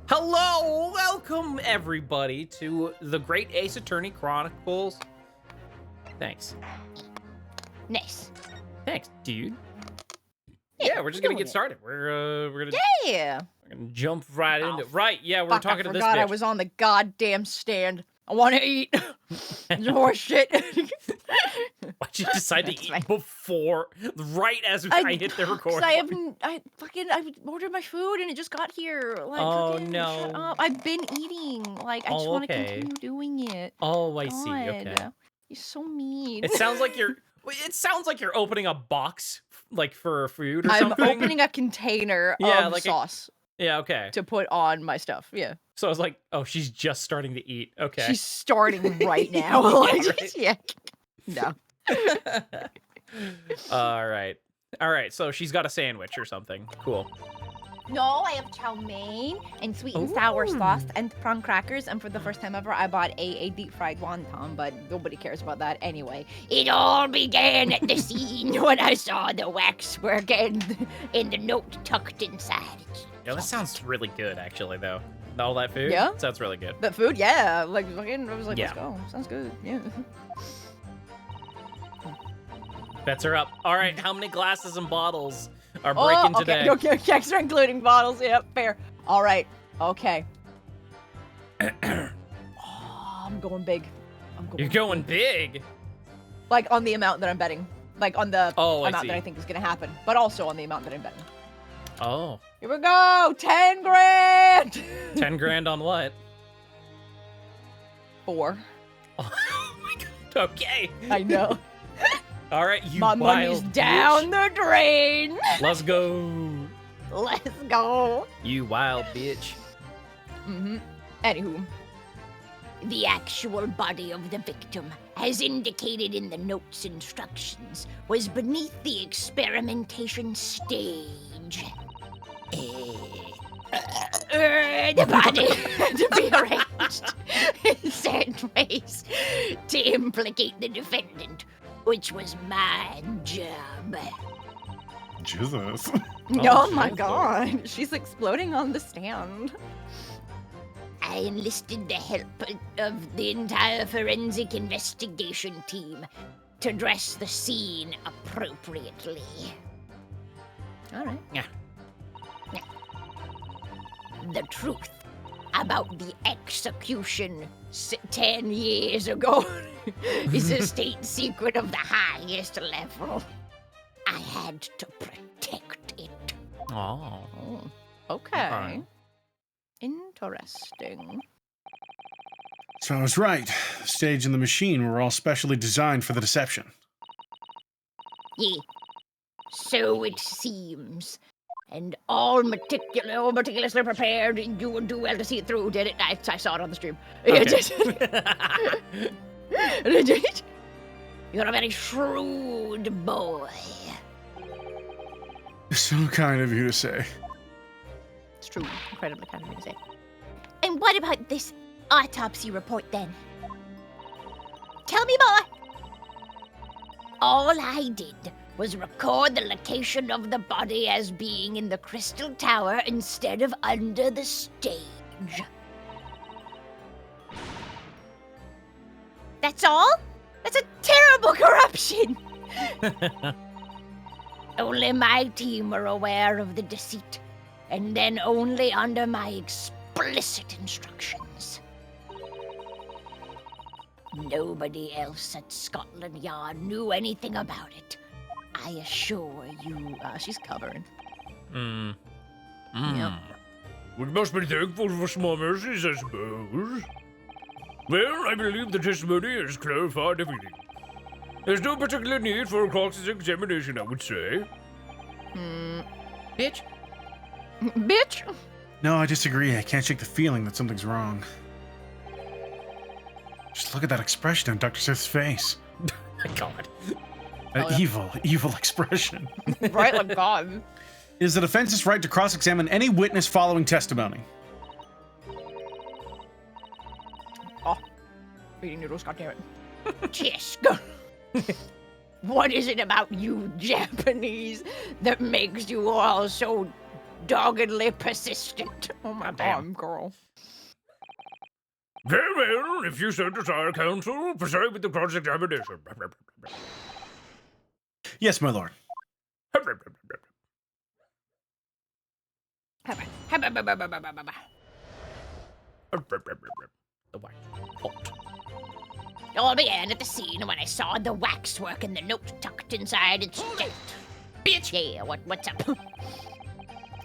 Hello, welcome everybody to the Great Ace Attorney Chronicles. Thanks. Nice. Thanks, dude. Yeah, we're just gonna get started. We're gonna jump right into it. Right, yeah, we're talking to this bitch. I was on the goddamn stand. I want to eat. Horse shit. Why'd you decide to eat before, right as I hit the record? I ordered my food and it just got here. Like, oh no! no! Shut up. I've been eating. Like, I just want to continue doing it. Oh, I see. Okay. You're so mean. It sounds like you're. It sounds like you're opening a box, like for food or something. I'm opening a container of sauce. Yeah, okay. To put on my stuff, yeah. So I was like, oh, she's just starting to eat. Okay. She's starting right now. Yeah. No. All right. So she's got a sandwich or something. Cool. No, I have chow mein and sweet and sour sauce and prawn crackers. And for the first time ever, I bought a deep fried wonton, but nobody cares about that anyway. It all began at the scene when I saw the waxwork and the note tucked inside it. Yeah, that sounds really good, actually, though. All that food? Yeah. Sounds really good. That food? Yeah. Like, fucking, I was like, let's go. Sounds good. Yeah. Bets are up. All right, how many glasses and bottles are breaking today? Okay, checks are including bottles. Yep, fair. All right. Okay. I'm going big. You're going big? Like, on the amount that I'm betting. Like, on the amount that I think is going to happen. But also on the amount that I'm betting. Oh. Here we go! 10 grand! 10 grand on what? 4. Oh my god. Okay. I know. All right, you my money's down the drain. Let's go. Let's go. You wild bitch. Anywho. The actual body of the victim, as indicated in the note's instructions, was beneath the experimentation stage. The body had to be arranged in certain ways to implicate the defendant, which was my job. Jesus. Oh my god, she's exploding on the stand. I enlisted the help of the entire forensic investigation team to dress the scene appropriately. All right. Yeah. The truth about the execution 10 years ago is a state secret of the highest level. I had to protect it. Oh. Okay. Interesting. So I was right. The stage and the machine were all specially designed for the deception. Yeah. So it seems. And all meticulously prepared. You would do well to see it through, did it? I saw it on the stream. Okay. You're a very shrewd boy. So kind of you to say. It's true. Incredibly kind of you to say. And what about this autopsy report then? Tell me more. All I did was record the location of the body as being in the Crystal Tower instead of under the stage. That's all? That's a terrible corruption! Only my team were aware of the deceit, and then only under my explicit instructions. Nobody else at Scotland Yard knew anything about it. I assure you. She's covering. Yep. We must be thankful for small mercies, I suppose. Well, I believe the testimony has clarified everything. There's no particular need for a cross-examination, I would say. Bitch. Bitch? No, I disagree. I can't shake the feeling that something's wrong. Just look at that expression on Dr. Sith's face. My god. Evil expression. Right, like God. It is the defense's right to cross-examine any witness following testimony. Oh. Eating noodles, goddammit. Tisk. What is it about you Japanese that makes you all so doggedly persistent. Oh my damn. girl. Very well, if you so desire, counsel, proceed with the cross-examination. Yes, my lord. The wax. Hot. It all began at the scene when I saw the waxwork and the note tucked inside its jacket. Bitch! Yeah, what's up?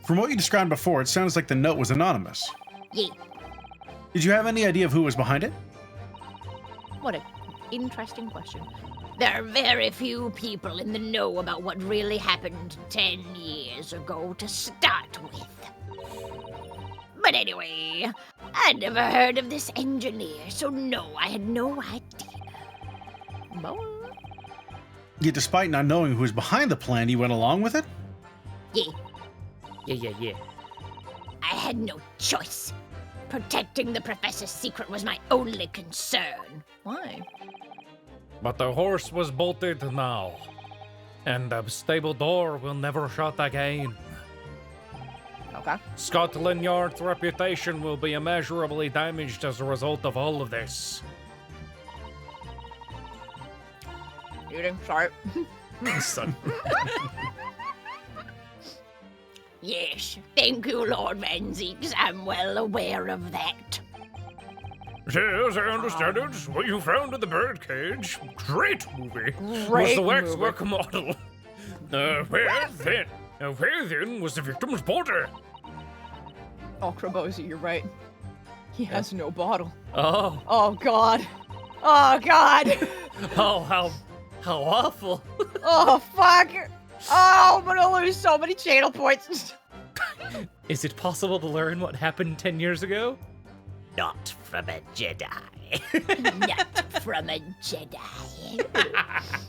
From what you described before, it sounds like the note was anonymous. Yeah. Did you have any idea of who was behind it? What an interesting question. There are very few people in the know about what really happened 10 years ago to start with. But anyway, I'd never heard of this engineer, so no, I had no idea. Yet despite not knowing who was behind the plan, you went along with it? Yeah, Yeah. I had no choice. Protecting the professor's secret was my only concern. Why? But the horse was bolted now, and the stable door will never shut again. Okay. Scotland Yard's reputation will be immeasurably damaged as a result of all of this. You didn't start. Son. Yes, thank you, Lord Manzeeks. I'm well aware of that. Yes, I understand it. What you found in the birdcage, great movie, was Great the waxwork model. Where then was the victim's body? Oh, Krabozy, you're right. He has no bottle. Oh. Oh, God. Oh, God. Oh, how awful. Oh, fuck. Oh, I'm gonna lose so many channel points. Is it possible to learn what happened 10 years ago? Not from a Jedi. Not from a Jedi.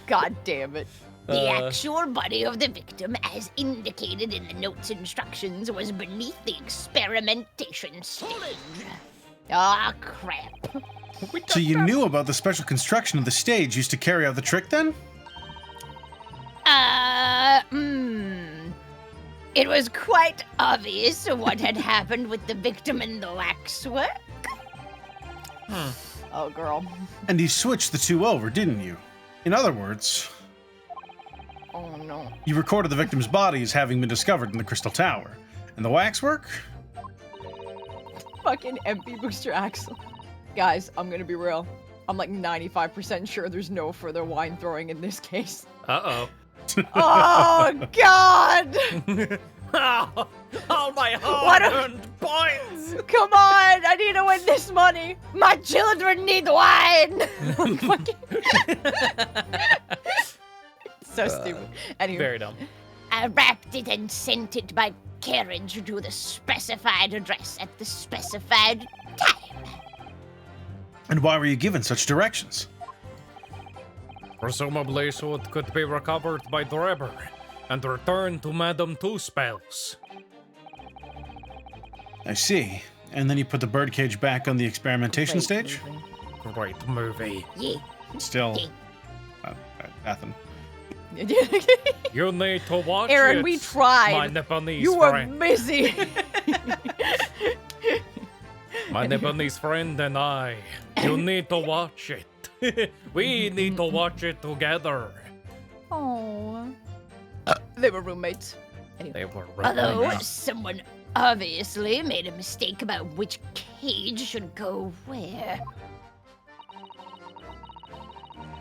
God damn it. The actual body of the victim, as indicated in the note's instructions, was beneath the experimentation stage. Ah, crap. So you knew about the special construction of the stage used to carry out the trick then? It was quite obvious what had happened with the victim and the waxwork. Oh, girl. And you switched the two over, didn't you? In other words, Oh, no. you recorded the victim's body as having been discovered in the Crystal Tower. And the waxwork? Fucking MP Booster Axel. Guys, I'm gonna be real. I'm like 95% sure there's no further wine throwing in this case. Uh-oh. Oh, God! All my What a- hard-earned points! Come on! I need to win this money! My children need wine! So stupid. Anyway. Very dumb. I wrapped it and sent it by carriage to the specified address at the specified time. And why were you given such directions? Presumably so it could be recovered by the Rebel and returned to Madame Two Spells. I see. And then you put the birdcage back on the experimentation stage? Great movie. Yeah. Still, nothing. You need to watch Aaron, it, we tried. my Nepalese You were friend. busy. My Nepalese friend and I. You need to watch it. We need to watch it together. Oh. They were roommates. They were Although really someone obviously made a mistake about which cage should go where.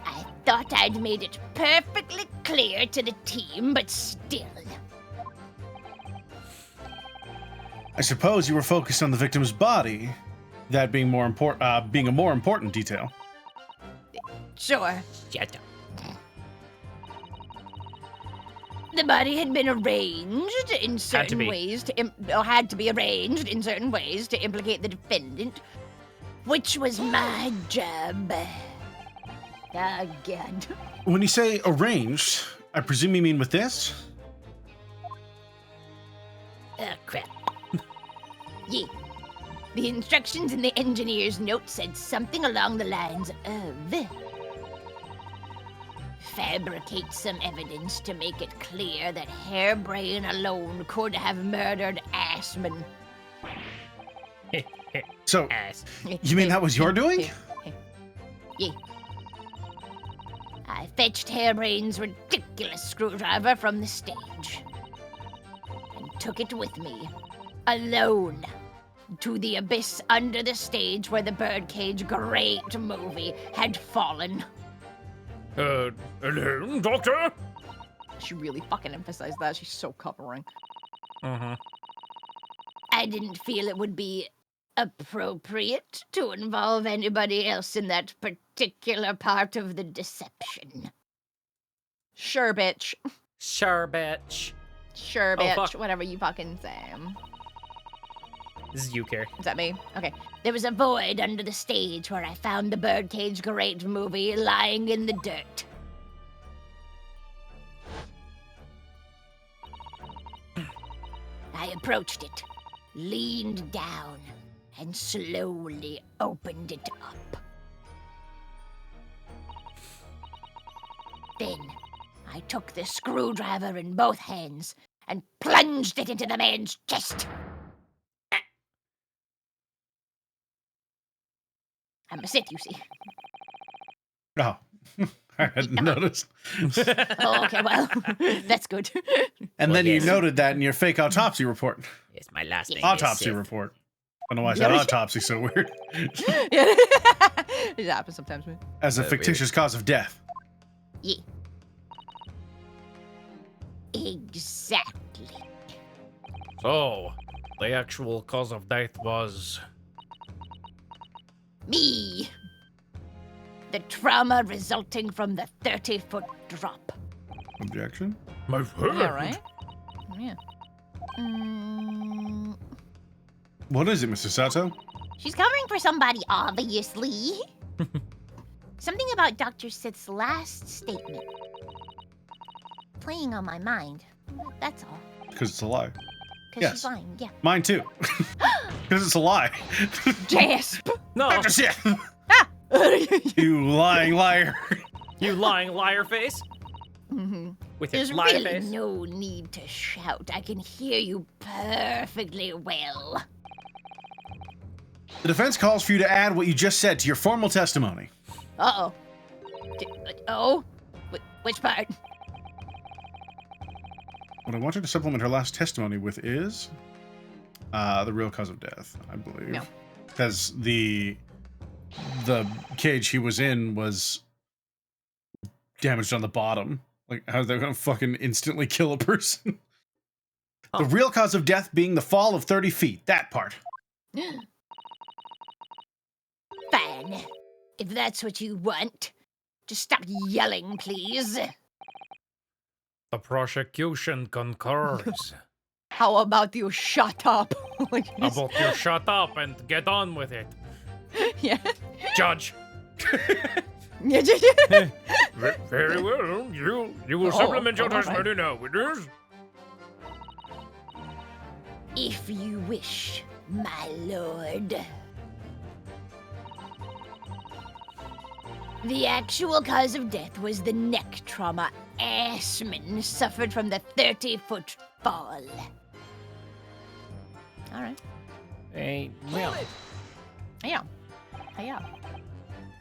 I thought I'd made it perfectly clear to the team, but still. I suppose you were focused on the victim's body, that being being a more important detail. Sure. Shut up. The body had been arranged in certain be. ways had to be arranged in certain ways to implicate the defendant, which was my job. Oh, God. When you say arranged, I presume you mean with this? Oh, crap. Yeah. The instructions in the engineer's note said something along the lines of fabricate some evidence to make it clear that Hairbrain alone could have murdered Assman. So, Ass. you mean that was your doing? Yeah. I fetched Hairbrain's ridiculous screwdriver from the stage and took it with me, alone, to the abyss under the stage where the Birdcage great movie had fallen. Alone, Doctor? She really fucking emphasized that. She's so covering. Uh-huh. I didn't feel it would be appropriate to involve anybody else in that particular part of the deception. Sure, bitch. Sure, bitch. Sure, Oh, bitch. fuck. Whatever you fucking say. This is you, Carrie. Is that me? Okay. There was a void under the stage where I found the Birdcage great movie lying in the dirt. I approached it, leaned down, and slowly opened it up. Then, I took the screwdriver in both hands and plunged it into the man's chest. I'm a Sith, you see. Oh, I hadn't noticed. Oh, okay, well, that's good. And Well, then you yes. noted that in your fake autopsy report. Yes, my last name Autopsy is report. I don't know why I said Yeah. autopsy so weird. Yeah. It happens sometimes, man. As a fictitious cause of death. Yeah. Exactly. So, the actual cause of death was... Me. The trauma resulting from the 30-foot drop. Objection? My friend. Yeah, right? Yeah. What is it, Mr. Sato? She's covering for somebody, obviously. Something about Dr. Sith's last statement. Playing on my mind. That's all. Because it's a lie. Because Yes. she's lying, yeah. Mine too. Because it's a lie. Gasp! No, Dr. Sith! You lying liar. you lying liar face. Mm-hmm. With your There's liar really face. no need to shout. I can hear you perfectly well. The defense calls for you to add what you just said to your formal testimony. Uh-oh. Which part? What I want her to supplement her last testimony with is the real cause of death, I believe. No. Because the cage he was in was damaged on the bottom. Like, how's that gonna fucking instantly kill a person? Oh. The real cause of death being the fall of 30 feet. That part. Fine. If that's what you want. Just stop yelling, please. The prosecution concurs. How about you shut up? Like, How about you shut up and get on with it, yeah. Judge? Yeah. Very well. You will Oh, supplement your all right. testimony now, witness. If you wish, my lord. The actual cause of death was the neck trauma Assman suffered from the 30-foot fall. All right. Hey, well, Yeah. Yeah.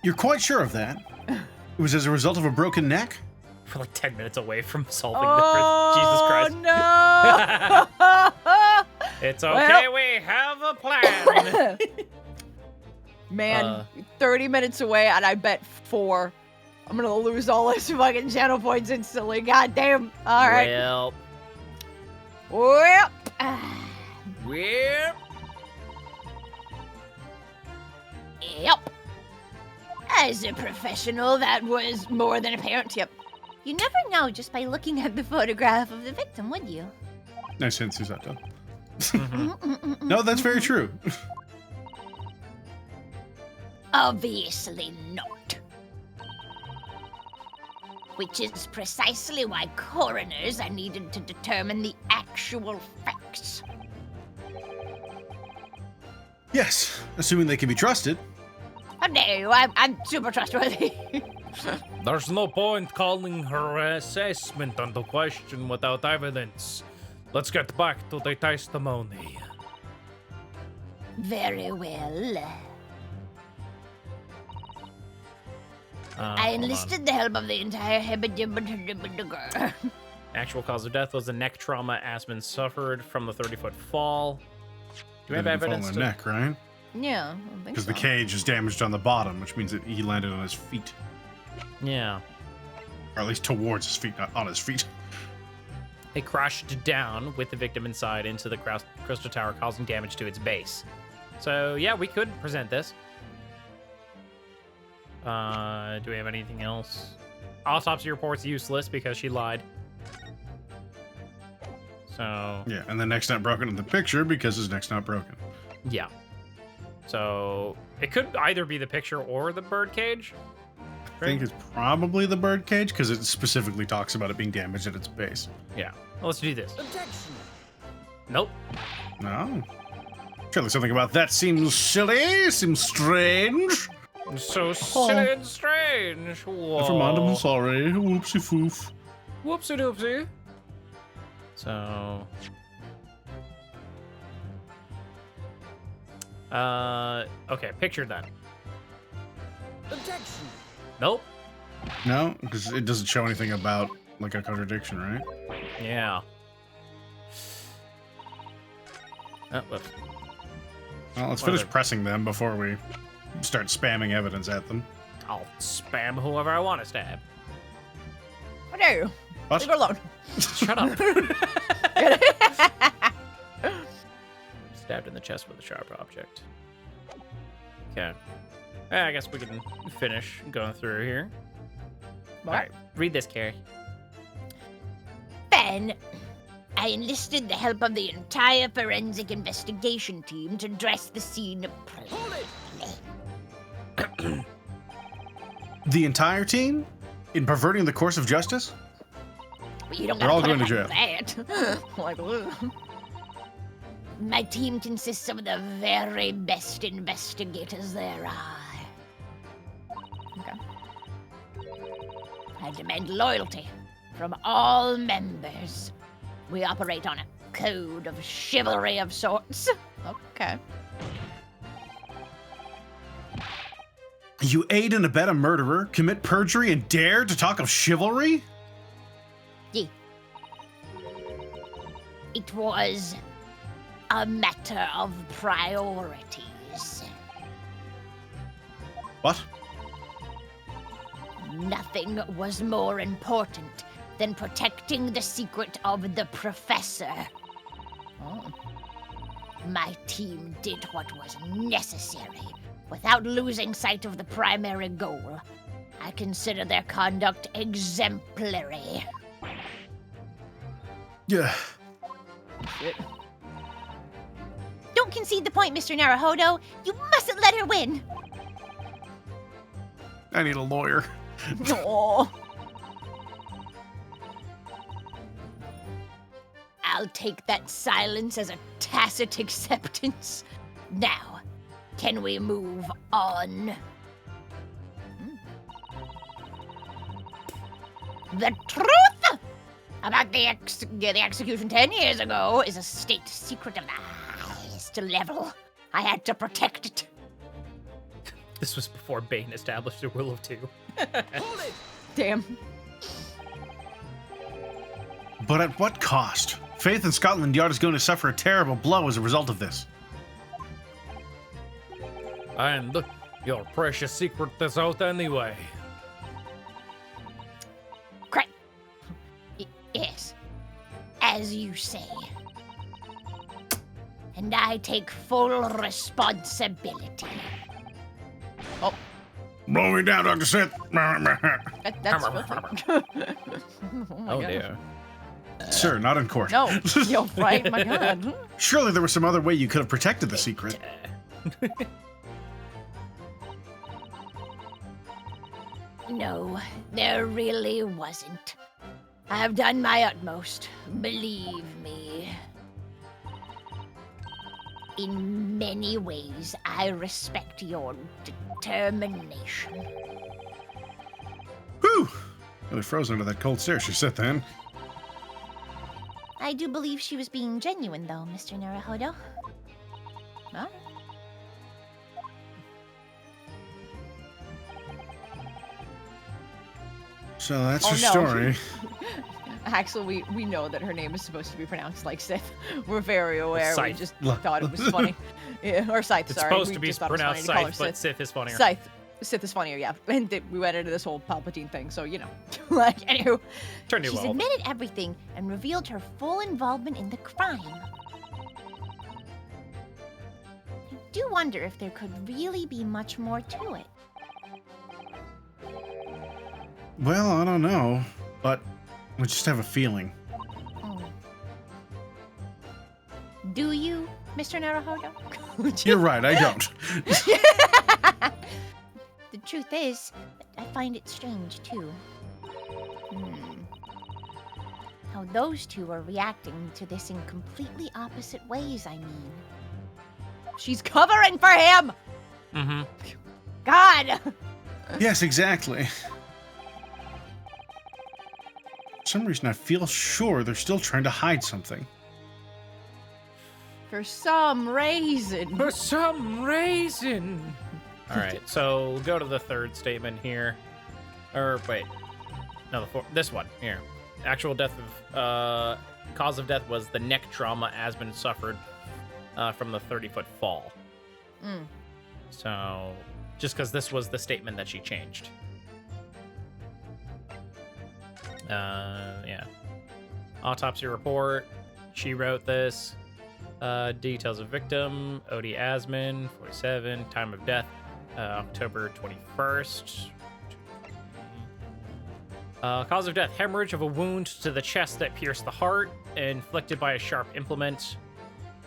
You're quite sure of that? It was as a result of a broken neck? we're like 10 minutes away from solving the Jesus Oh, Christ. no! It's okay, we have a plan. Man, 30 minutes away, and I bet 4. I'm gonna lose all this fucking channel points instantly. God damn. All right. Well, Well. well, Yep. As a professional, that was more than apparent. Yep. You never know just by looking at the photograph of the victim, would you? Nice hint, Susato. mhm. No, that's very true. Obviously not. Which is precisely why coroners are needed to determine the actual facts. Yes, assuming they can be trusted. Oh no, I'm super trustworthy. There's no point calling her assessment into question without evidence. Let's get back to the testimony. Very well. I Hold on. enlisted the help of the entire Actual cause of death was a neck trauma Aspen suffered from the 30-foot fall. Do we have Didn't fall in evidence the to... neck, right? Yeah, I don't think Because so. the cage is damaged on the bottom, which means that he landed on his feet. Yeah. Or at least towards his feet, not on his feet. They crashed down with the victim inside into the crystal tower, causing damage to its base. So, yeah, we could present this. Do we have anything else? Autopsy report's useless because she lied. So, Yeah, and the neck's not broken in the picture because his neck's not broken. yeah. So, it could either be the picture or the bird cage. I think it's probably the bird cage because it specifically talks about it being damaged at its base. Yeah. Well, let's do this. Nope. No. Surely something about that seems silly, seems strange. So silly and strange. Whoa. Never mind, I'm sorry. Whoopsie foof. Whoopsie doopsie. So. Okay, picture that. Objection. Nope. No, because it doesn't show anything about like a contradiction, right? Yeah. Oh, whoops. Well, let's What finish other- pressing them before we start spamming evidence at them. I'll spam whoever I want to stab. How dare you? What? Leave her alone. Shut up. Stabbed in the chest with a sharp object. Okay. I guess we can finish going through here. All right, read this, Carrie. Ben, I enlisted the help of the entire forensic investigation team to dress the scene appropriately. The entire team? In perverting the course of justice? But you don't They're gotta all put going it to like that. Like, ugh. My team consists of the very best investigators there are. Okay. I demand loyalty from all members. We operate on a code of chivalry of sorts. Okay. You aid and abet a murderer, commit perjury, and dare to talk of chivalry? Yeah. It was a matter of priorities. What? Nothing was more important than protecting the secret of the professor. Oh. My team did what was necessary without losing sight of the primary goal. I consider their conduct exemplary. Yeah. Shit. Don't concede the point, Mr. Naruhodo. You mustn't let her win. I need a lawyer. Oh. I'll take that silence as a tacit acceptance. Now, can we move on? The truth about the execution 10 years ago is a state secret of the highest level. I had to protect it. This was before Bane established the rule of two. Damn. But at what cost? Faith in Scotland Yard is going to suffer a terrible blow as a result of this. And your precious secret is out anyway. Correct. Yes, as you say. And I take full responsibility. Blow me down, Dr. Sith. That's Oh, dear. Sir, not in court. No. Yo, right? My God. Surely there was some other way you could have protected the secret. No, there really wasn't. I've done my utmost, believe me. In many ways, I respect your determination. Really frozen under that cold stare she said then. I do believe she was being genuine, though, Mr. Naruhodo. Huh? So that's Oh, her no. story. Axel, we know that her name is supposed to be pronounced like Sith. We're very aware. We Scythe. just thought it was funny. Yeah, or Scythe, It's sorry. supposed We to be just thought it was pronounced funny to call her Scythe, but Sith is funnier. Scythe. Sith is funnier, yeah. And we went into this whole Palpatine thing, so you know. Like, anywho. Turned you She's well. admitted everything and revealed her full involvement in the crime. I do wonder if there could really be much more to it. Well, I don't know, but I just have a feeling. Hmm. Do you, Mr. Naruhodo? You're right, I don't. The truth is, I find it strange, too. How those two are reacting to this in completely opposite ways, I mean. She's covering for him! Mm-hmm. God! Yes, exactly. For some reason, I feel sure they're still trying to hide something. For some reason. For some reason. All right, so we'll go to the third statement here. Or wait, no, this one here. Actual death of cause of death was the neck trauma Asmund suffered from the 30-foot fall. So just because this was the statement that she changed. Yeah. Autopsy report. She wrote this. Details of victim, Odie Asmund, 47, time of death, October 21st. Cause of death, hemorrhage of a wound to the chest that pierced the heart, inflicted by a sharp implement.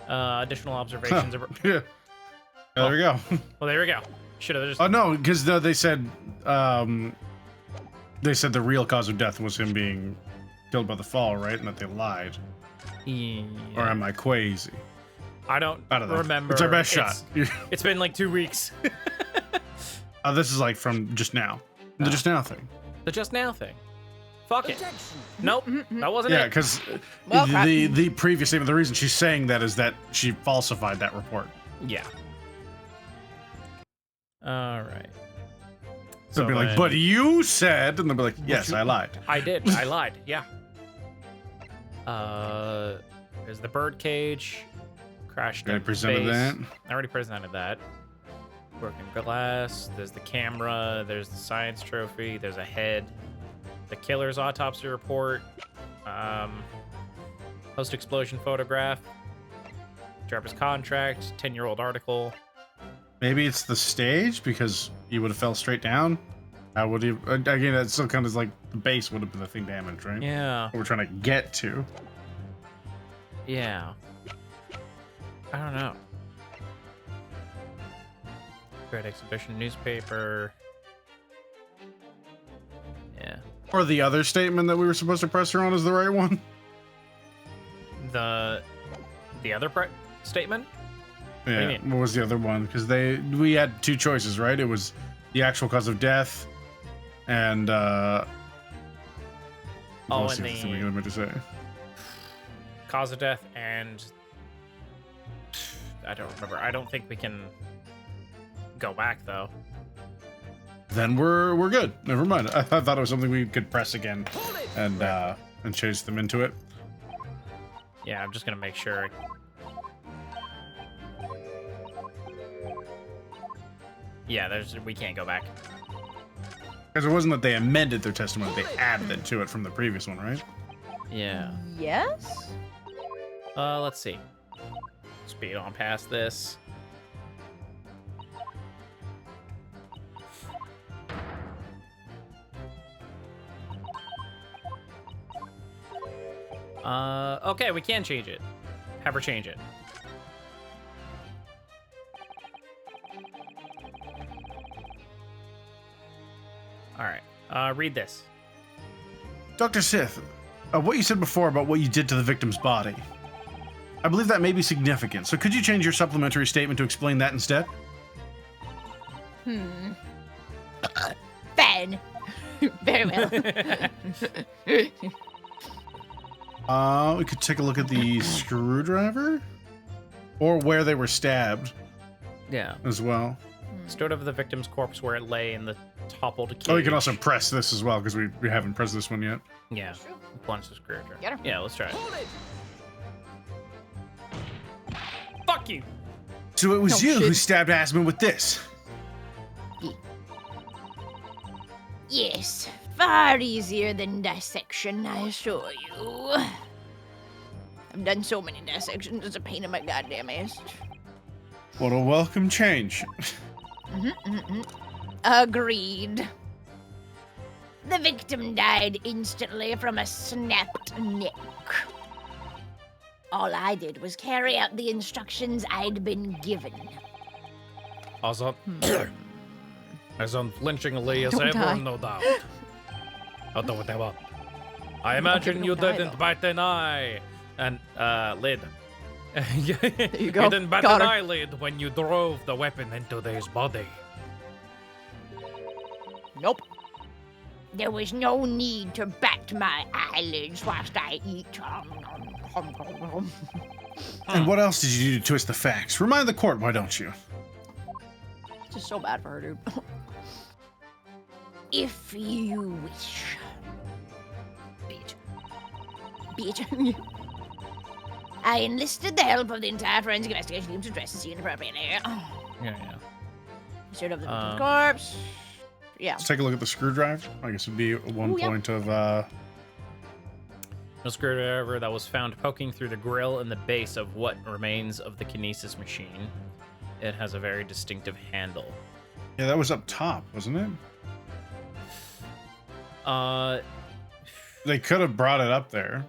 Additional observations. Yeah. There we go. Well, there we go. Should have just. Oh no, because they said the real cause of death was him being killed by the fall, right? And that they lied. Yeah. Or am I crazy? I don't know. remember. It's our best shot. It's been like 2 weeks. This is like from just now. The just now thing. The just now thing. Fuck it. Nope, that wasn't Yeah, it. because Well, crap. the previous statement, the reason she's saying that is that she falsified that report. Yeah. All right. So they'll be like, but you said, and they'll be like, yes, I lied. I did. I lied. Yeah. There's the bird cage. Crashed I into presented space. that. I already presented that. Broken glass. There's the camera. There's the science trophy. There's a head. The killer's autopsy report. Post-explosion photograph. Jarvis contract. 10-year-old article. Maybe it's the stage because you would have fell straight down. How would you? Again, that still kind of like the base would have been the thing damaged, right? Yeah. What we're trying to get to. Yeah. I don't know. Great exhibition newspaper. Yeah. Or the other statement that we were supposed to press her on is the right one. The other statement? do you Yeah. mean? What was the other one? Because we had two choices, right? It was the actual cause of death, and what was and the other thing we meant to say? Cause of death and I don't remember. I don't think we can go back though. Then we're good. Never mind. I thought it was something we could press again, and chase them into it. Yeah, I'm just gonna make sure. Yeah, we can't go back. Because it wasn't that they amended their testimony; they added it to it from the previous one, right? Yeah. Yes? Let's see. Speed on past this. Okay, we can change it. Have her change it. All right. Read this. Dr. Sith, what you said before about what you did to the victim's body. I believe that may be significant, so could you change your supplementary statement to explain that instead? Ben, Very well. We could take a look at the screwdriver, or where they were stabbed Yeah. as well. Stood over the victim's corpse where it lay in the toppled cage. Oh, you can also press this as well, because we haven't pressed this one yet. Yeah. That's true. Plunge the screwdriver. Get her. Yeah, let's try it. Fuck you! So it was No you who shit. stabbed Asman with this. Yes, far easier than dissection, I assure you. I've done so many dissections, it's a pain in my goddamn ass. What a welcome change. Agreed. The victim died instantly from a snapped neck. All I did was carry out the instructions I'd been given. As unflinchingly as Don't ever, die. no doubt. Whatever. I imagine you don't die, didn't though. bat an eye. And, lid. you go. You didn't bat Got an her. eyelid when you drove the weapon into his body. Nope. There was no need to bat my eyelids whilst I eat. And what else did you do to twist the facts? Remind the court, why don't you? It's just so bad for her, dude. If you wish. Bitch. I enlisted the help of the entire forensic investigation team to address the scene appropriately. Yeah. Sort of the victim's Um, corpse. Yeah. Let's take a look at the screwdriver. I guess it'd be one Ooh, yep. point of A screwdriver that was found poking through the grill in the base of what remains of the kinesis machine. It has a very distinctive handle. yeah, that was up top, wasn't it? They could have brought it up there.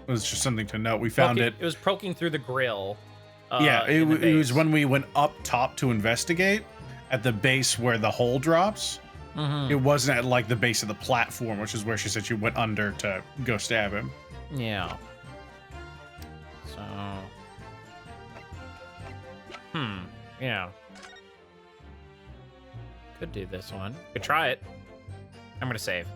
It was just something to note. We found it. It was poking through the grill. Yeah, in the it was base. when we went up top to investigate at the base where the hole drops. Mhm. It wasn't at like the base of the platform, which is where she said she went under to go stab him. Yeah. So. Yeah. Could do this one. Could try it. I'm gonna save.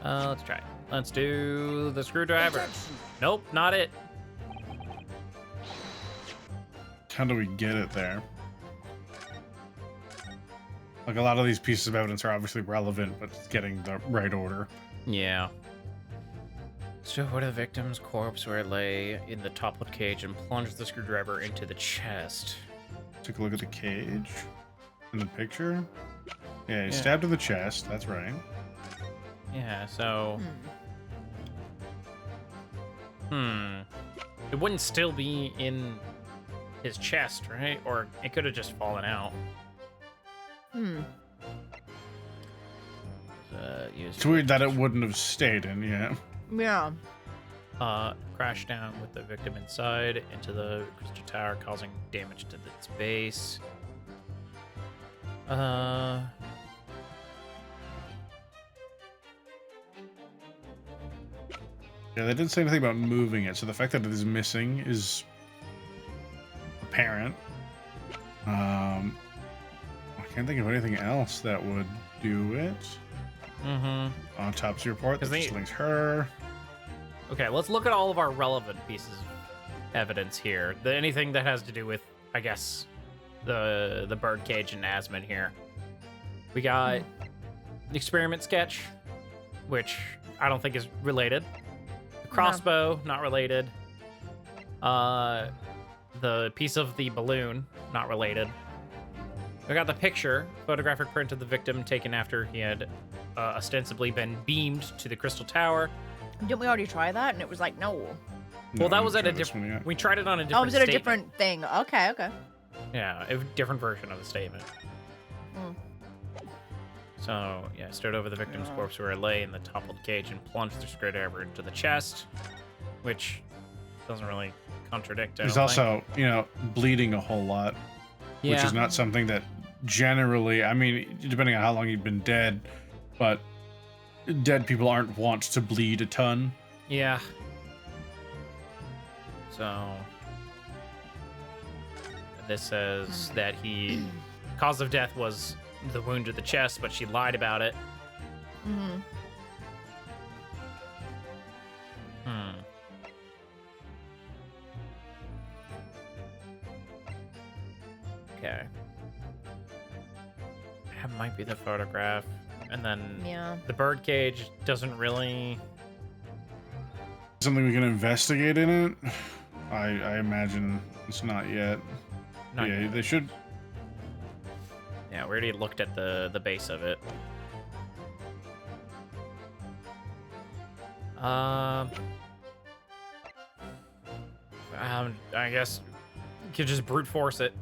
Let's try it. Let's do the screwdriver. Nope, not it. How do we get it there? Like a lot of these pieces of evidence are obviously relevant, but it's getting the right order. Yeah. So where the victim's corpse where it lay in the toppled cage and plunged the screwdriver into the chest. Take a look at the cage in the picture. Yeah, he Yeah. stabbed in the chest. That's right. Yeah, so it wouldn't still be in his chest, right? Or it could have just fallen out. It's weird that it wouldn't have stayed in, yeah. Yeah. Crashed down with the victim inside into the crystal tower, causing damage to its base. Yeah, they didn't say anything about moving it, so the fact that it is missing is apparent. I can't think of anything else that would do it. Autopsy report that 'Cause just they- links her. Okay, let's look at all of our relevant pieces of evidence here. Anything that has to do with, I guess, the birdcage and Asman here. We got the experiment sketch, which I don't think is related. The crossbow, not related. The piece of the balloon, not related. We got the picture, photographic print of the victim taken after he had ostensibly been beamed to the crystal tower. Didn't we already try that? And it was like, no. Well, No, that we was at a haven't tried this one different. yet. We tried it on a different. Oh, was it a statement. different thing? Okay, okay. Yeah, a different version of the statement. Mm. So yeah, stood over the victim's corpse where it lay in the toppled cage and plunged the screwdriver into the chest, which doesn't really contradict. I He's don't think. also, bleeding a whole lot, which Yeah. is not something that generally, I mean, depending on how long he'd been dead, but dead people aren't wont to bleed a ton. Yeah. So this says that cause of death was the wound to the chest, but she lied about it. Mm-hmm. Okay. That might be the photograph. And then Yeah. the birdcage doesn't really... Something we can investigate in it? I imagine it's not yet. Not yeah, yet. they should. Yeah, we already looked at the base of it. I guess you could just brute force it.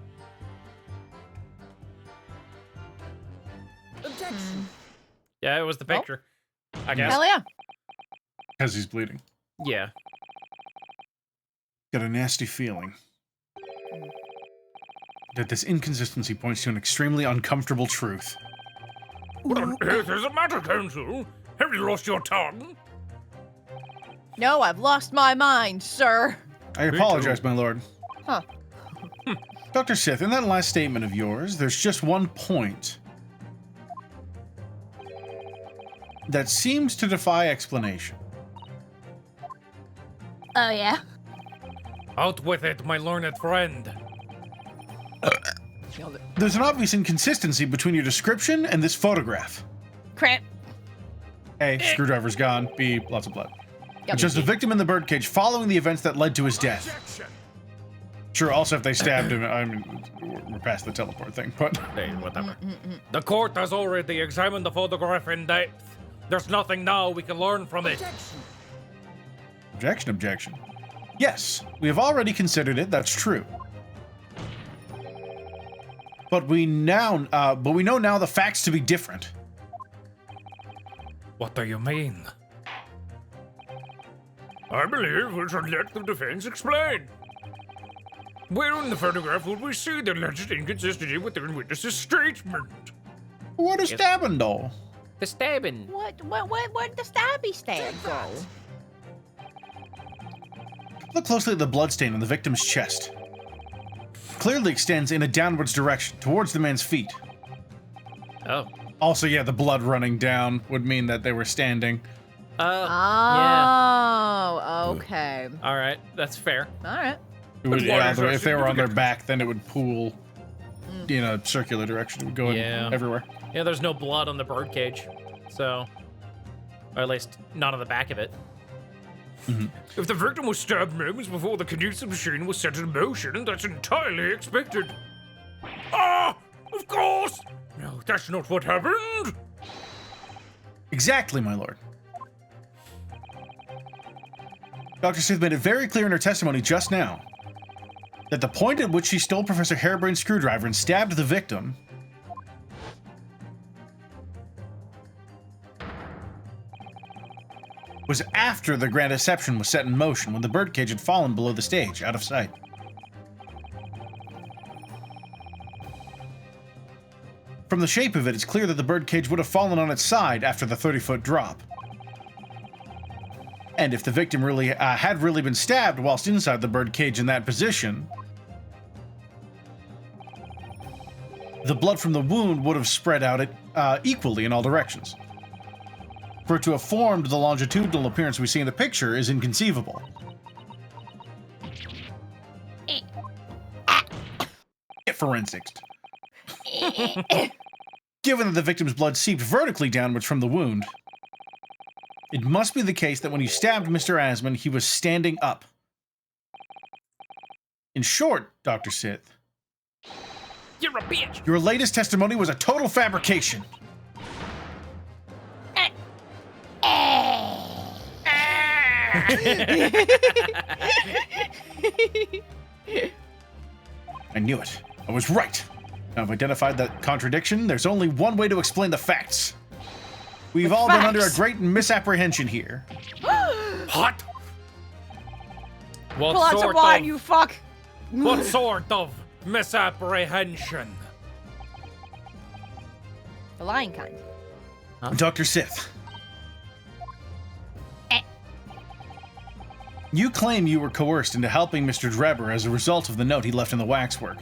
Yeah, it was the picture. I guess. Hell yeah. Because he's bleeding. Yeah. Got a nasty feeling that this inconsistency points to an extremely uncomfortable truth. What on earth is the matter, Council? Have you lost your tongue? No, I've lost my mind, sir. I apologize, my lord. Huh. Dr. Sith, in that last statement of yours, there's just one point that seems to defy explanation. Oh, yeah? Out with it, my learned friend. Nailed it. There's an obvious inconsistency between your description and this photograph. Crap. A, screwdriver's gone. B, lots of blood. Yep. It shows the victim in the birdcage following the events that led to his death. Objection. Sure, also if they stabbed him, I mean, we're past the teleport thing, but... Hey, whatever. The court has already examined the photograph in depth. There's nothing now we can learn from it. Objection. Yes, we have already considered it, that's true. But we know now the facts to be different. What do you mean? I believe we should let the defense explain. Where in the photograph would we see the alleged inconsistency within witness's statement? What is stabbing, though? The stabbing. Where'd the stabby stab go? Look closely at the bloodstain on the victim's chest. Clearly extends in a downwards direction, towards the man's feet. Oh. Also, yeah, the blood running down would mean that they were standing. Yeah. Oh, okay. All right, that's fair. All right. It would, Why is that if they were on their significant? back, then it would pool in a circular direction. It would go in Yeah. everywhere. Yeah, there's no blood on the birdcage, so... Or at least not on the back of it. If the victim was stabbed moments before the conducive machine was set in motion, that's entirely expected. Ah! Of course! No, that's not what happened! Exactly, my lord. Dr. Sith made it very clear in her testimony just now that the point at which she stole Professor Harebrain's screwdriver and stabbed the victim was after the grand deception was set in motion, when the birdcage had fallen below the stage, out of sight. From the shape of it, it's clear that the birdcage would have fallen on its side after the 30-foot drop. And if the victim really had really been stabbed whilst inside the birdcage in that position, the blood from the wound would have spread out equally in all directions. For it to have formed the longitudinal appearance we see in the picture is inconceivable. Forensics. Given that the victim's blood seeped vertically downwards from the wound, it must be the case that when you stabbed Mr. Asman, he was standing up. In short, Dr. Sith, You're a bitch! your latest testimony was a total fabrication. I knew it. I was right. Now I've identified that contradiction. There's only one way to explain the facts. We've all been under a facts? great misapprehension here. What? What Pull out some wine, you fuck. What sort of misapprehension? The lying kind. Dr. Sith, You claim you were coerced into helping Mr. Drebber as a result of the note he left in the waxwork.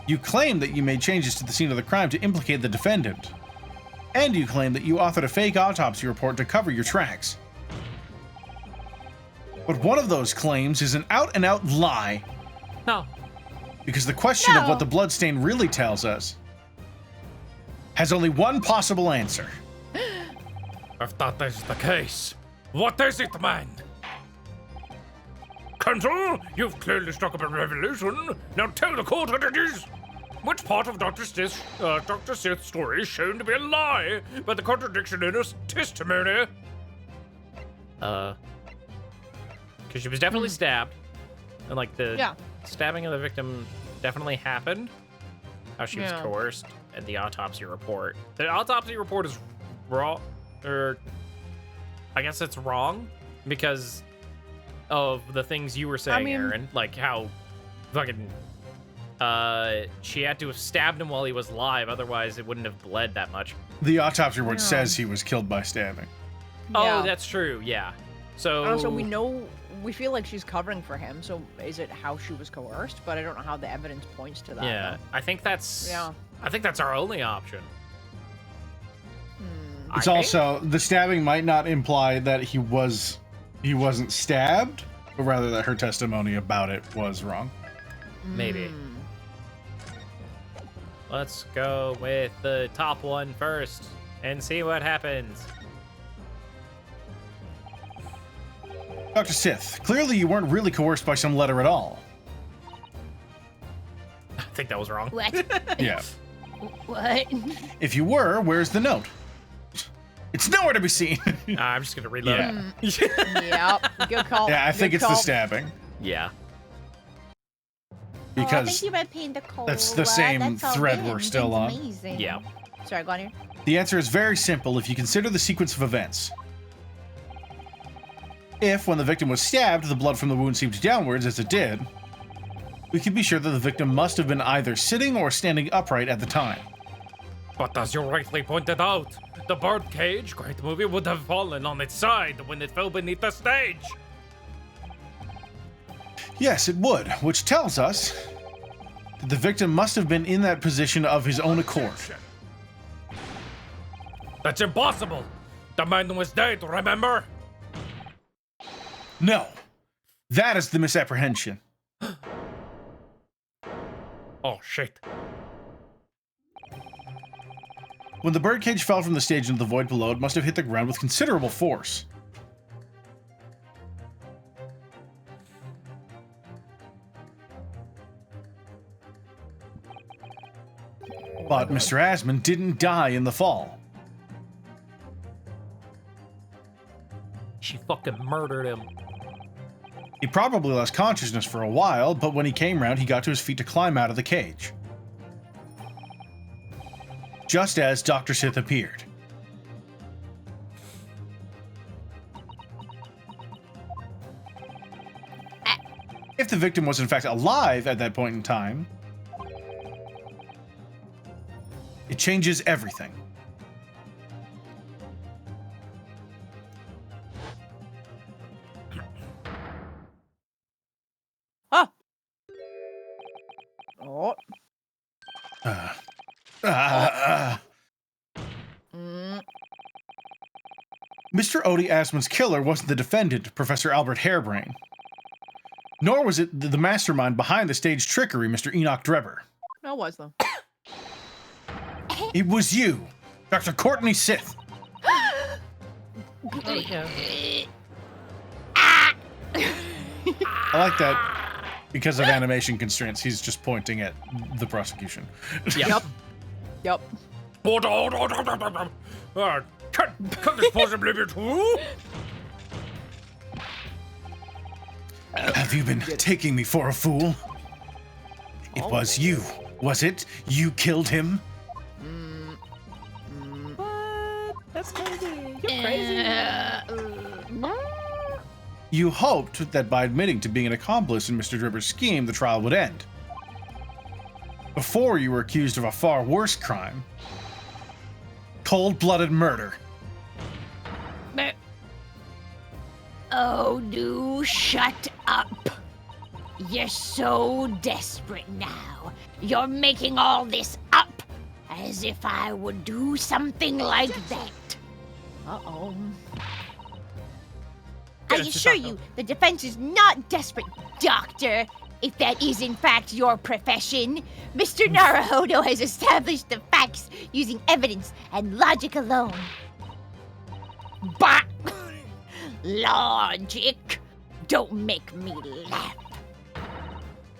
You claim that you made changes to the scene of the crime to implicate the defendant. And you claim that you authored a fake autopsy report to cover your tracks. But one of those claims is an out-and-out lie. No. Because the question of No. what the bloodstain really tells us has only one possible answer. If that is the case, what is it, man? Counsel, you've clearly struck up a revelation. Now tell the court what it is. Which part of Dr. Sith's story is shown to be a lie by the contradiction in his testimony? Because she was definitely stabbed. And, like, the stabbing of the victim definitely happened. How she was coerced. And the autopsy report. The autopsy report is wrong. Or, I guess it's wrong. Because of the things you were saying, Aaron. Like, how fucking... she had to have stabbed him while he was alive, otherwise it wouldn't have bled that much. The autopsy report says he was killed by stabbing. Oh, that's true, yeah. So... And also, we feel like she's covering for him, so is it how she was coerced? But I don't know how the evidence points to that. Yeah, though. I think that's... Yeah. I think that's our only option. It's also, the stabbing might not imply that he wasn't stabbed, but rather that her testimony about it was wrong. Maybe. Let's go with the top one first and see what happens. Dr. Sith, clearly you weren't really coerced by some letter at all. I think that was wrong. What? Yeah. What? If you were, where's the note? It's nowhere to be seen. I'm just gonna reload. Yep. Good call. Yeah, I think Good it's call. the stabbing. Yeah. Because thank you, Red Panda Cola. that's the same That's all thread good. we're still on. That's amazing. Yeah. Sorry, go on here. the answer is very simple if you consider the sequence of events. If, when the victim was stabbed, the blood from the wound seeped downwards, as it did, we can be sure that the victim must have been either sitting or standing upright at the time. But as you rightly pointed out, the birdcage, great movie, would have fallen on its side when it fell beneath the stage. Yes, it would, which tells us that the victim must have been in that position of his own accord. That's impossible. The man was dead, remember? No, that is the misapprehension. Oh, shit. When the birdcage fell from the stage into the void below, it must have hit the ground with considerable force. But Mr. Asman didn't die in the fall. She fucking murdered him. He probably lost consciousness for a while, but when he came round, he got to his feet to climb out of the cage. Just as Dr. Sith appeared. If the victim was in fact alive at that point in time, it changes everything. Huh. Oh. Mr. Odie Asman's killer wasn't the defendant, Professor Albert Hairbrain. Nor was it the mastermind behind the stage trickery, Mr. Enoch Drebber. No, it was though. It was you, Dr. Courtney Sith. I like that because of animation constraints. He's just pointing at the prosecution. Yep. Yep. Can this possibly be true? Have you been taking me for a fool? It was you, was it? You killed him? What? That's crazy. You're crazy. No. You hoped that by admitting to being an accomplice in Mr. Drebber's scheme, the trial would end. Before you were accused of a far worse crime. Cold-blooded murder. Oh, do shut up. You're so desperate now. You're making all this up as if I would do something like that. Uh-oh. I assure you, the defense is not desperate, Doctor. If that is in fact your profession, Mr. Naruhodo has established the facts using evidence and logic alone. Bah! Logic? Don't make me laugh.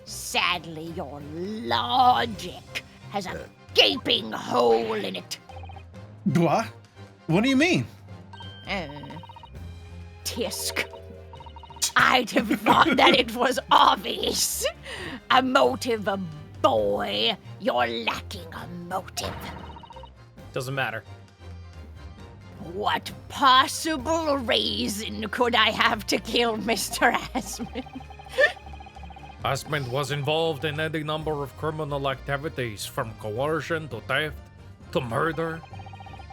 Sadly, your logic has a gaping hole in it. What? What do you mean? Tisk. I'd have thought that it was obvious. A motive, boy. You're lacking a motive. Doesn't matter. What possible reason could I have to kill Mr. Asmund? Asmund was involved in any number of criminal activities, from coercion to theft to murder.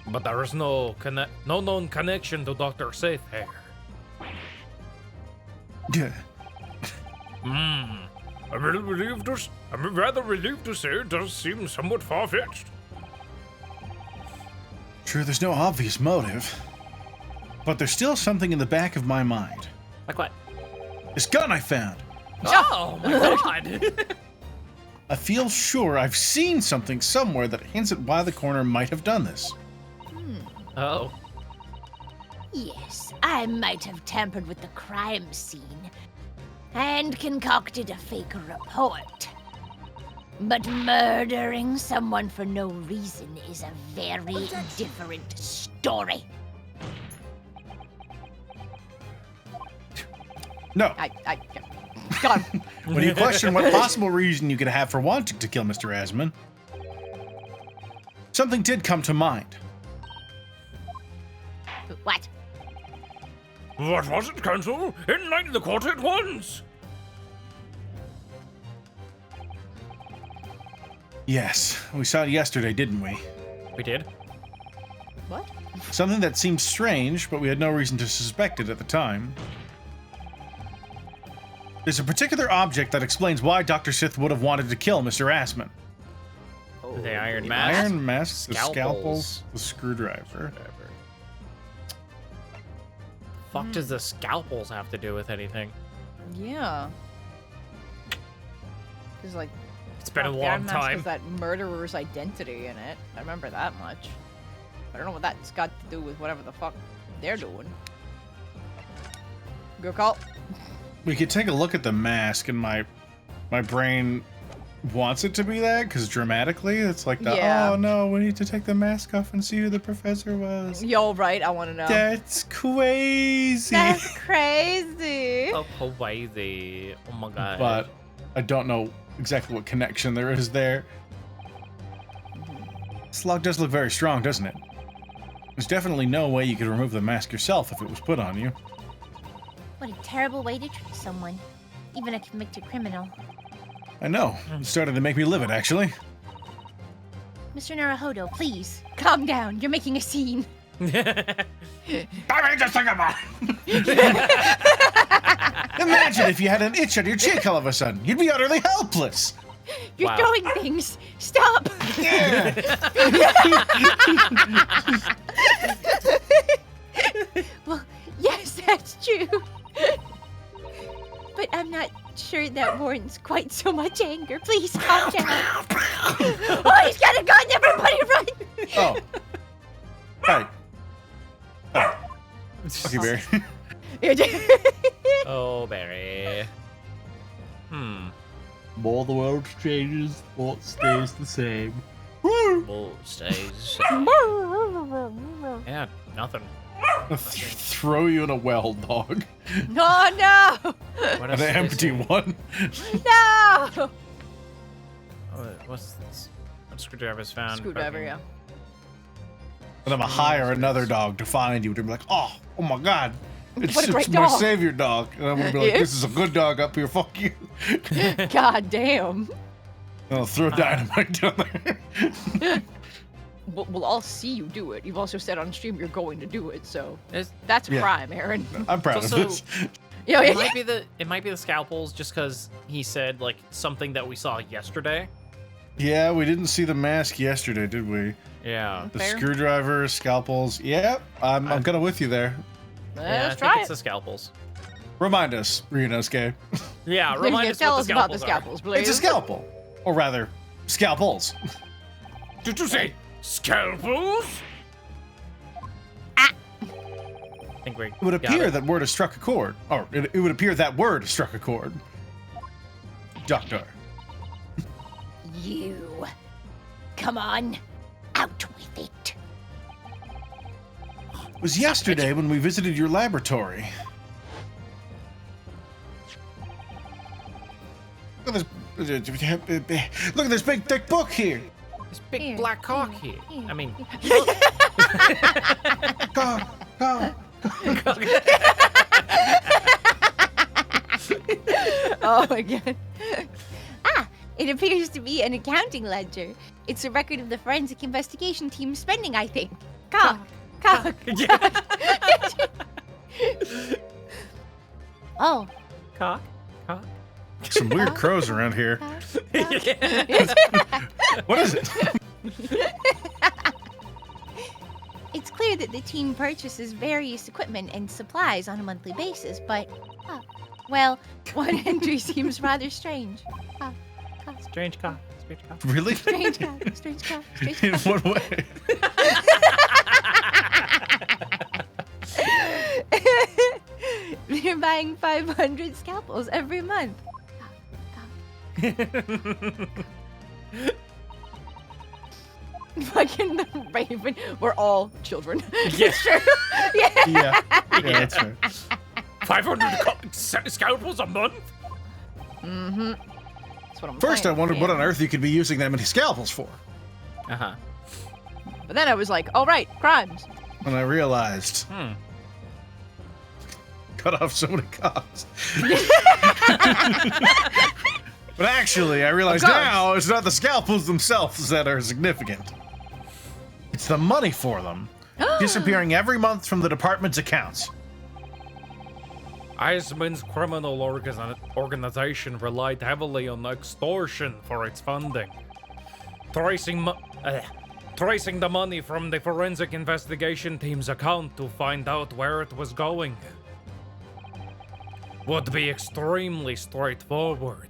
But there is no known connection to Dr. Seth here. Yeah. I'm rather relieved to say it does seem somewhat far-fetched. Sure, there's no obvious motive. But there's still something in the back of my mind. Like what? This gun I found. Oh my god! I feel sure I've seen something somewhere that hints at why the coroner might have done this. Oh. Yes, I might have tampered with the crime scene and concocted a fake report. But murdering someone for no reason is a very different story. No. Gun. When you question what possible reason you could have for wanting to kill Mr. Asmund, something did come to mind. What? What was it, Counsel? Enlighten the court at once! Yes, we saw it yesterday, didn't we? We did? What? Something that seemed strange, but we had no reason to suspect it at the time. There's a particular object that explains why Dr. Sith would have wanted to kill Mr. Asmund. The Iron The Mask? iron mask, the Scalpels. scalpels, the screwdriver. Fuck does the scalpels have to do with anything? Yeah. Because, like, It's been a the long Iron Mask time. has that murderer's identity in it. I remember that much. I don't know what that's got to do with whatever the fuck they're doing. Good call. We could take a look at the mask, and my brain wants it to be that, because dramatically, it's like the, Yeah. oh no, we need to take the mask off and see who the professor was. Yo, right, I want to know. That's crazy. That's crazy. Oh, Hawaii. Oh my god. But I don't know exactly what connection there is there. This lock does look very strong, doesn't it? There's definitely no way you could remove the mask yourself if it was put on you. What a terrible way to treat someone, even a convicted criminal. I know. It started to make me livid, actually. Mr. Naruhodo, please, calm down. You're making a scene. I mean, just think about it. Imagine if you had an itch on your cheek all of a sudden. You'd be utterly helpless. You're Wow. throwing things. Stop. Well, yes, that's true. But I'm not sure that warrants quite so much anger. Please calm down. Oh, he's got a gun. Everybody run. Oh. Right. Oh. Fuck you, Barry. Oh, Barry. More the world changes, what stays the same. Bull stays. Yeah, nothing. Throw you in a well, dog. No, no, What An else did empty they say? one. no. Oh, what's this? What screwdriver's found? Screwdriver, Fucking- yeah. And I'm gonna hire another dog to find you to be like, oh my god. It's, What a great it's my dog. savior dog. And I'm gonna be like, Yeah. this is a good dog up here, fuck you. God damn. And I'll throw dynamite down there. we'll all see you do it. You've also said on stream you're going to do it, so It's- that's a Yeah. crime, Aaron. I'm proud So- of this. Yeah, It yeah, might be the scalpels, just because he said like something that we saw yesterday. Yeah, we didn't see the mask yesterday, did we? Yeah. The Fair. screwdriver, scalpels. Yep, I'm kind of with you there. Yeah, Let's I try think it. it's the scalpels. Remind us, Ryunosuke. Yeah, remind us Tell what us the about the scalpels are. scalpels, please. It's a scalpel. Or rather, scalpels. Did you say scalpels? I think we It would got appear it. that word has struck a chord. Or it would appear that word has struck a chord. Doctor. You. Come on. Out with it. It was yesterday when we visited your laboratory. Look at this big thick book here. This big Here, black cock here, here. here. I mean, Go. Oh my god. It appears to be an accounting ledger. It's a record of the forensic investigation team's spending, I think. Cock. yeah. Oh. Cock. Some weird crows around here. What is it? It's clear that the team purchases various equipment and supplies on a monthly basis, but, well, one entry seems rather strange. Strange cock. Strange cock. Really? Strange cock, strange cock, strange In cock. what way? They're buying 500 scalpels every month. Fucking the Raven. We're all children. Yeah. Sure. Yeah, that's right. 500 scalpels a month? Mm-hmm. That's what I'm First, I saying. wondered what Yeah. on earth you could be using that many scalpels for. Uh-huh. But then I was like, all right, crimes. And I realized, Hmm. cut off so many cocks. But actually, I realize Of course. now it's not the scalpels themselves that are significant. It's the money for them, disappearing every month from the department's accounts. Iceman's criminal organization relied heavily on extortion for its funding. Tracing the money from the forensic investigation team's account to find out where it was going would be extremely straightforward.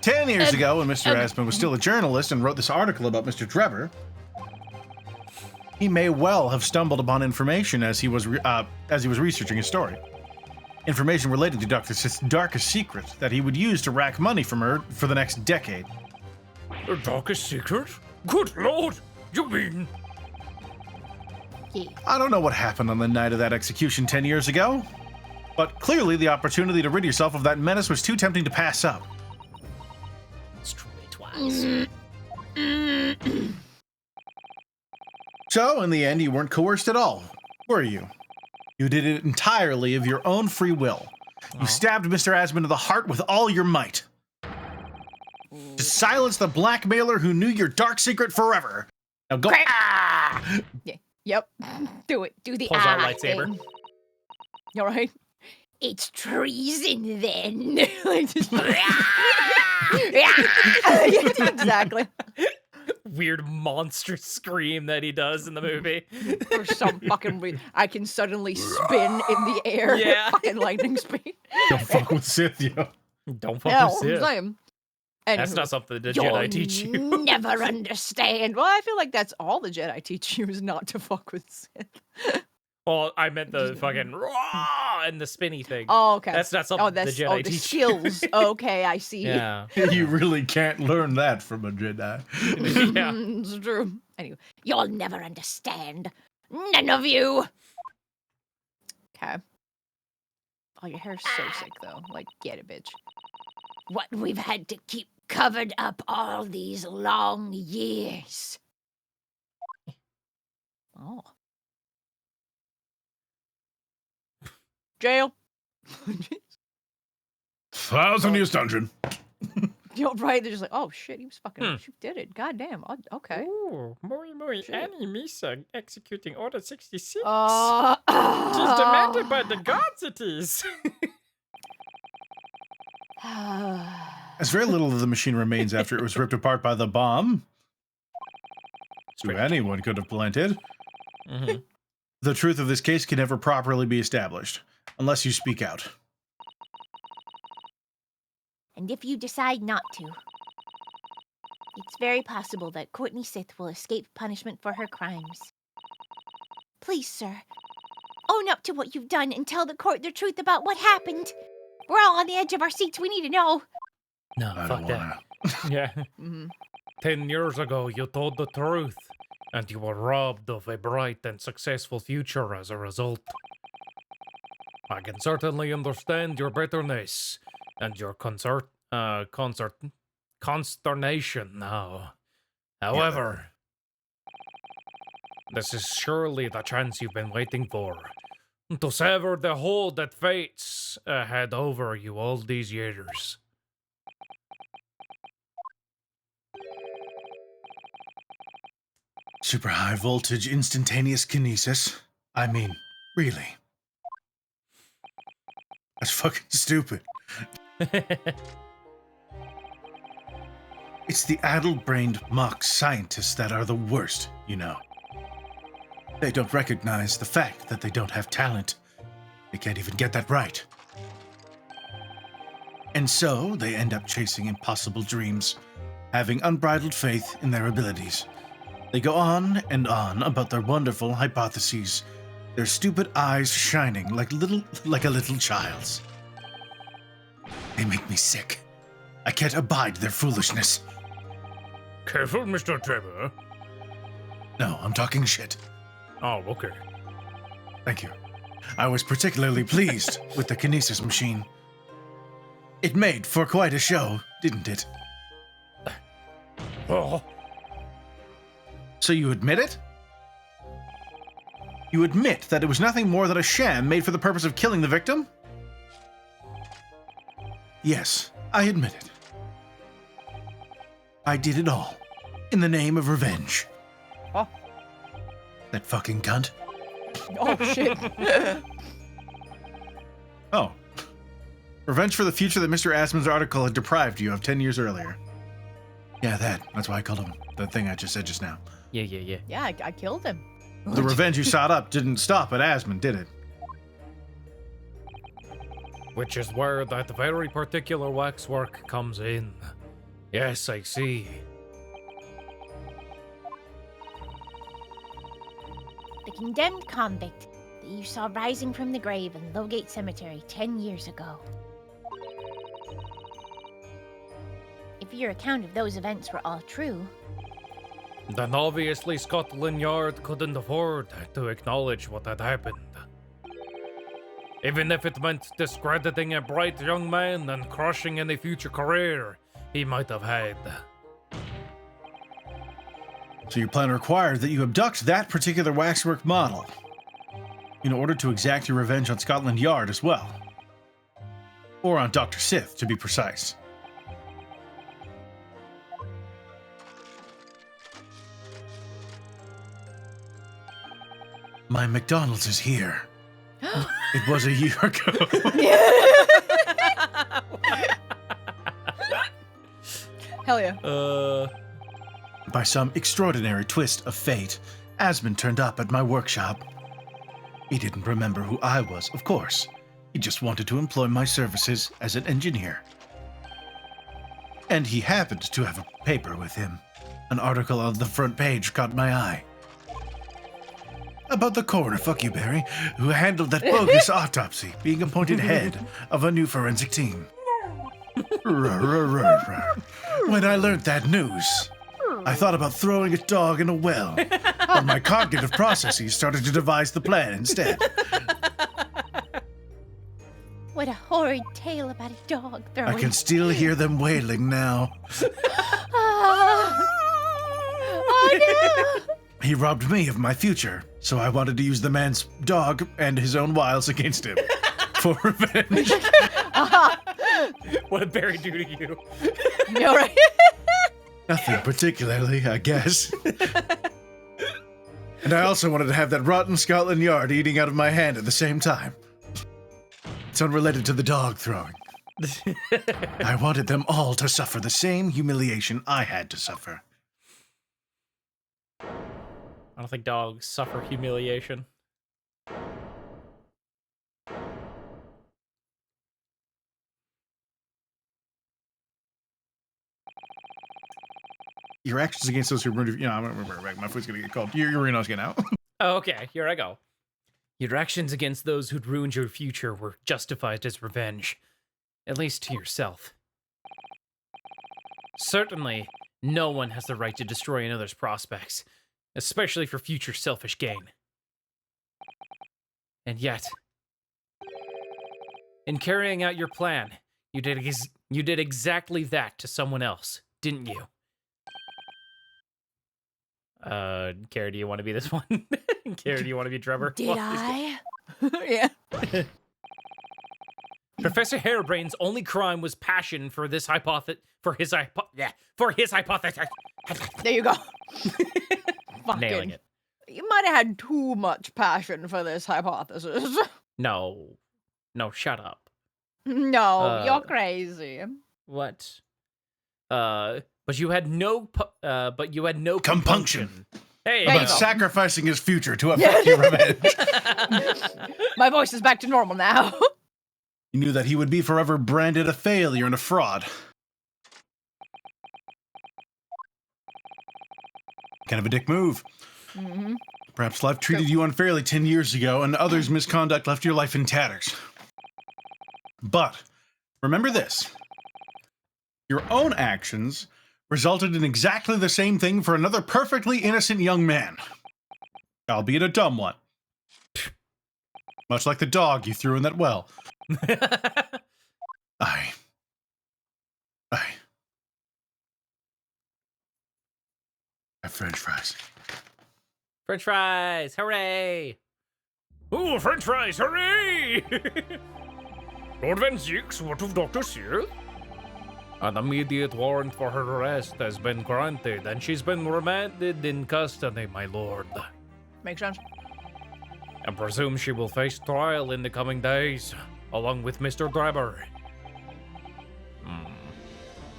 10 years ago, when Mr. Aspen was still a journalist and wrote this article about Mr. Trevor, he may well have stumbled upon information as he was researching his story. Information related to Doctor's darkest secret that he would use to rack money from her for the next decade. A darkest secret? Good lord! You mean... Yeah. I don't know what happened on the night of that execution 10 years ago, but clearly the opportunity to rid yourself of that menace was too tempting to pass up. Streetwise. So, in the end, you weren't coerced at all, were you? You did it entirely of your own free will. You stabbed Mr. Asman to the heart with all your might. To silence the blackmailer who knew your dark secret forever. Now go. Ah! Yep. Do it. Do the Pulls out eye lightsaber. thing. You all right? It's treason then. Like just exactly. Weird monster scream that he does in the movie. For some fucking reason, I can suddenly spin in the air Yeah. at fucking lightning speed. Don't fuck with Sith, yo. Don't fuck Yeah, with I'm Sith. saying. That's Anywho. not something the You'll Jedi teach you. never understand. Well, I feel like that's all the Jedi teach you is not to fuck with Sith. Well, I meant the fucking raw and the spinny thing. Oh, okay. That's not something oh, that's the Jedi the teach skills. Okay, I see. you. Yeah. You really can't learn that from a Jedi. Yeah. It's true. Anyway, You'll never understand. None of you. okay. Oh, your hair's so sick though. Like, get it, bitch. What we've had to keep covered up all these long years. Oh. Jail. 1,000 years dungeon. You know, right? They're just like, oh shit, he was fucking. She did it. God damn. Okay. Ooh, muy, Shit. Annie Misa executing Order 66. She's Uh, demanded by the gods, it is. As very little of the machine remains after it was ripped apart by the bomb, who anyone could have planted, the truth of this case can never properly be established, unless you speak out. And if you decide not to, it's very possible that Courtney Sith will escape punishment for her crimes. Please, sir, own up to what you've done and tell the court the truth about what happened. We're all on the edge of our seats. We need to know. No, I fuck don't that. wanna. Yeah. 10 years ago, you told the truth, and you were robbed of a bright and successful future as a result. I can certainly understand your bitterness and your consternation now. However, this is surely the chance you've been waiting for. To sever the hold that fates had over you all these years. Super high voltage instantaneous kinesis? I mean, really? That's fucking stupid. It's the addle-brained mock scientists that are the worst, you know. They don't recognize the fact that they don't have talent. They can't even get that right. And so, they end up chasing impossible dreams, having unbridled faith in their abilities. They go on and on about their wonderful hypotheses, their stupid eyes shining like a little child's. They make me sick. I can't abide their foolishness. Careful, Mr. Trevor. No, I'm talking shit. Oh, okay. Thank you. I was particularly pleased with the kinesis machine. It made for quite a show, didn't it? Oh, So you admit it? You admit that it was nothing more than a sham made for the purpose of killing the victim? Yes, I admit it. I did it all. In the name of revenge. Huh? That fucking cunt. Oh shit. Oh. Revenge for the future that Mr. Asman's article had deprived you of 10 years earlier. Yeah, that's why I called him the thing I just said just now. Yeah. Yeah, I killed him. The revenge you sought up didn't stop at Asman, did it? which is where that very particular waxwork comes in. Yes, I see. The condemned convict that you saw rising from the grave in Lowgate Cemetery 10 years ago. If your account of those events were all true, Then obviously Scotland Yard couldn't afford to acknowledge what had happened. Even if it meant discrediting a bright young man and crushing any future career he might have had. So your plan required that you abduct that particular waxwork model in order to exact your revenge on Scotland Yard as well. Or on Dr. Sith, to be precise. My McDonald's is here. It was a year ago. Hell yeah. By some extraordinary twist of fate, Asmund turned up at my workshop. He didn't remember who I was, of course. He just wanted to employ my services as an engineer. And he happened to have a paper with him. An article on the front page caught my eye. About the coroner, fuck you, Barry, who handled that bogus autopsy, being appointed head of a new forensic team. When I learned that news, I thought about throwing a dog in a well, but my cognitive processes started to devise the plan instead. what a horrid tale about a dog throwing. I can still hear them wailing now. Oh no! He robbed me of my future, so I wanted to use the man's dog and his own wiles against him for revenge. What did Barry do to you? You're right. Nothing particularly, I guess. And I also wanted to have that rotten Scotland Yard eating out of my hand at the same time. It's unrelated to the dog throwing. I wanted them all to suffer the same humiliation I had to suffer. I don't think dogs suffer humiliation. Your actions against those who ruined you know, I'm gonna remember back. My foot's gonna get cold. Your Reno's getting out. Oh, okay, here I go. Your actions against those who'd ruined your future were justified as revenge. At least to yourself. Certainly, no one has the right to destroy another's prospects, especially for future selfish gain. And yet, in carrying out your plan, you did exactly that to someone else, didn't you? Carrie, do you want to be this one? Carrie, do you want to be Trevor? Did I? Yeah. Professor Harebrain's only crime was passion for his hypothesis. There you go. Nailing it. You might have had too much passion for this hypothesis. No, shut up. No, you're crazy. What? But you had no. Compunction. Hey, There you About go. sacrificing his future to effect your revenge. My voice is back to normal now. You knew that he would be forever branded a failure and a fraud. Kind of a dick move. Mm-hmm. Perhaps life treated you unfairly 10 years ago, and others' misconduct left your life in tatters. But remember this. Your own actions resulted in exactly the same thing for another perfectly innocent young man. Albeit a dumb one. Much like the dog you threw in that well. I have French fries. French fries, hooray! Oh, French fries, hooray! Lord Van Zeeks, what of Dr. Sear? An immediate warrant for her arrest has been granted, and she's been remanded in custody, my lord. Makes sense. I presume she will face trial in the coming days, along with Mr. Drebber.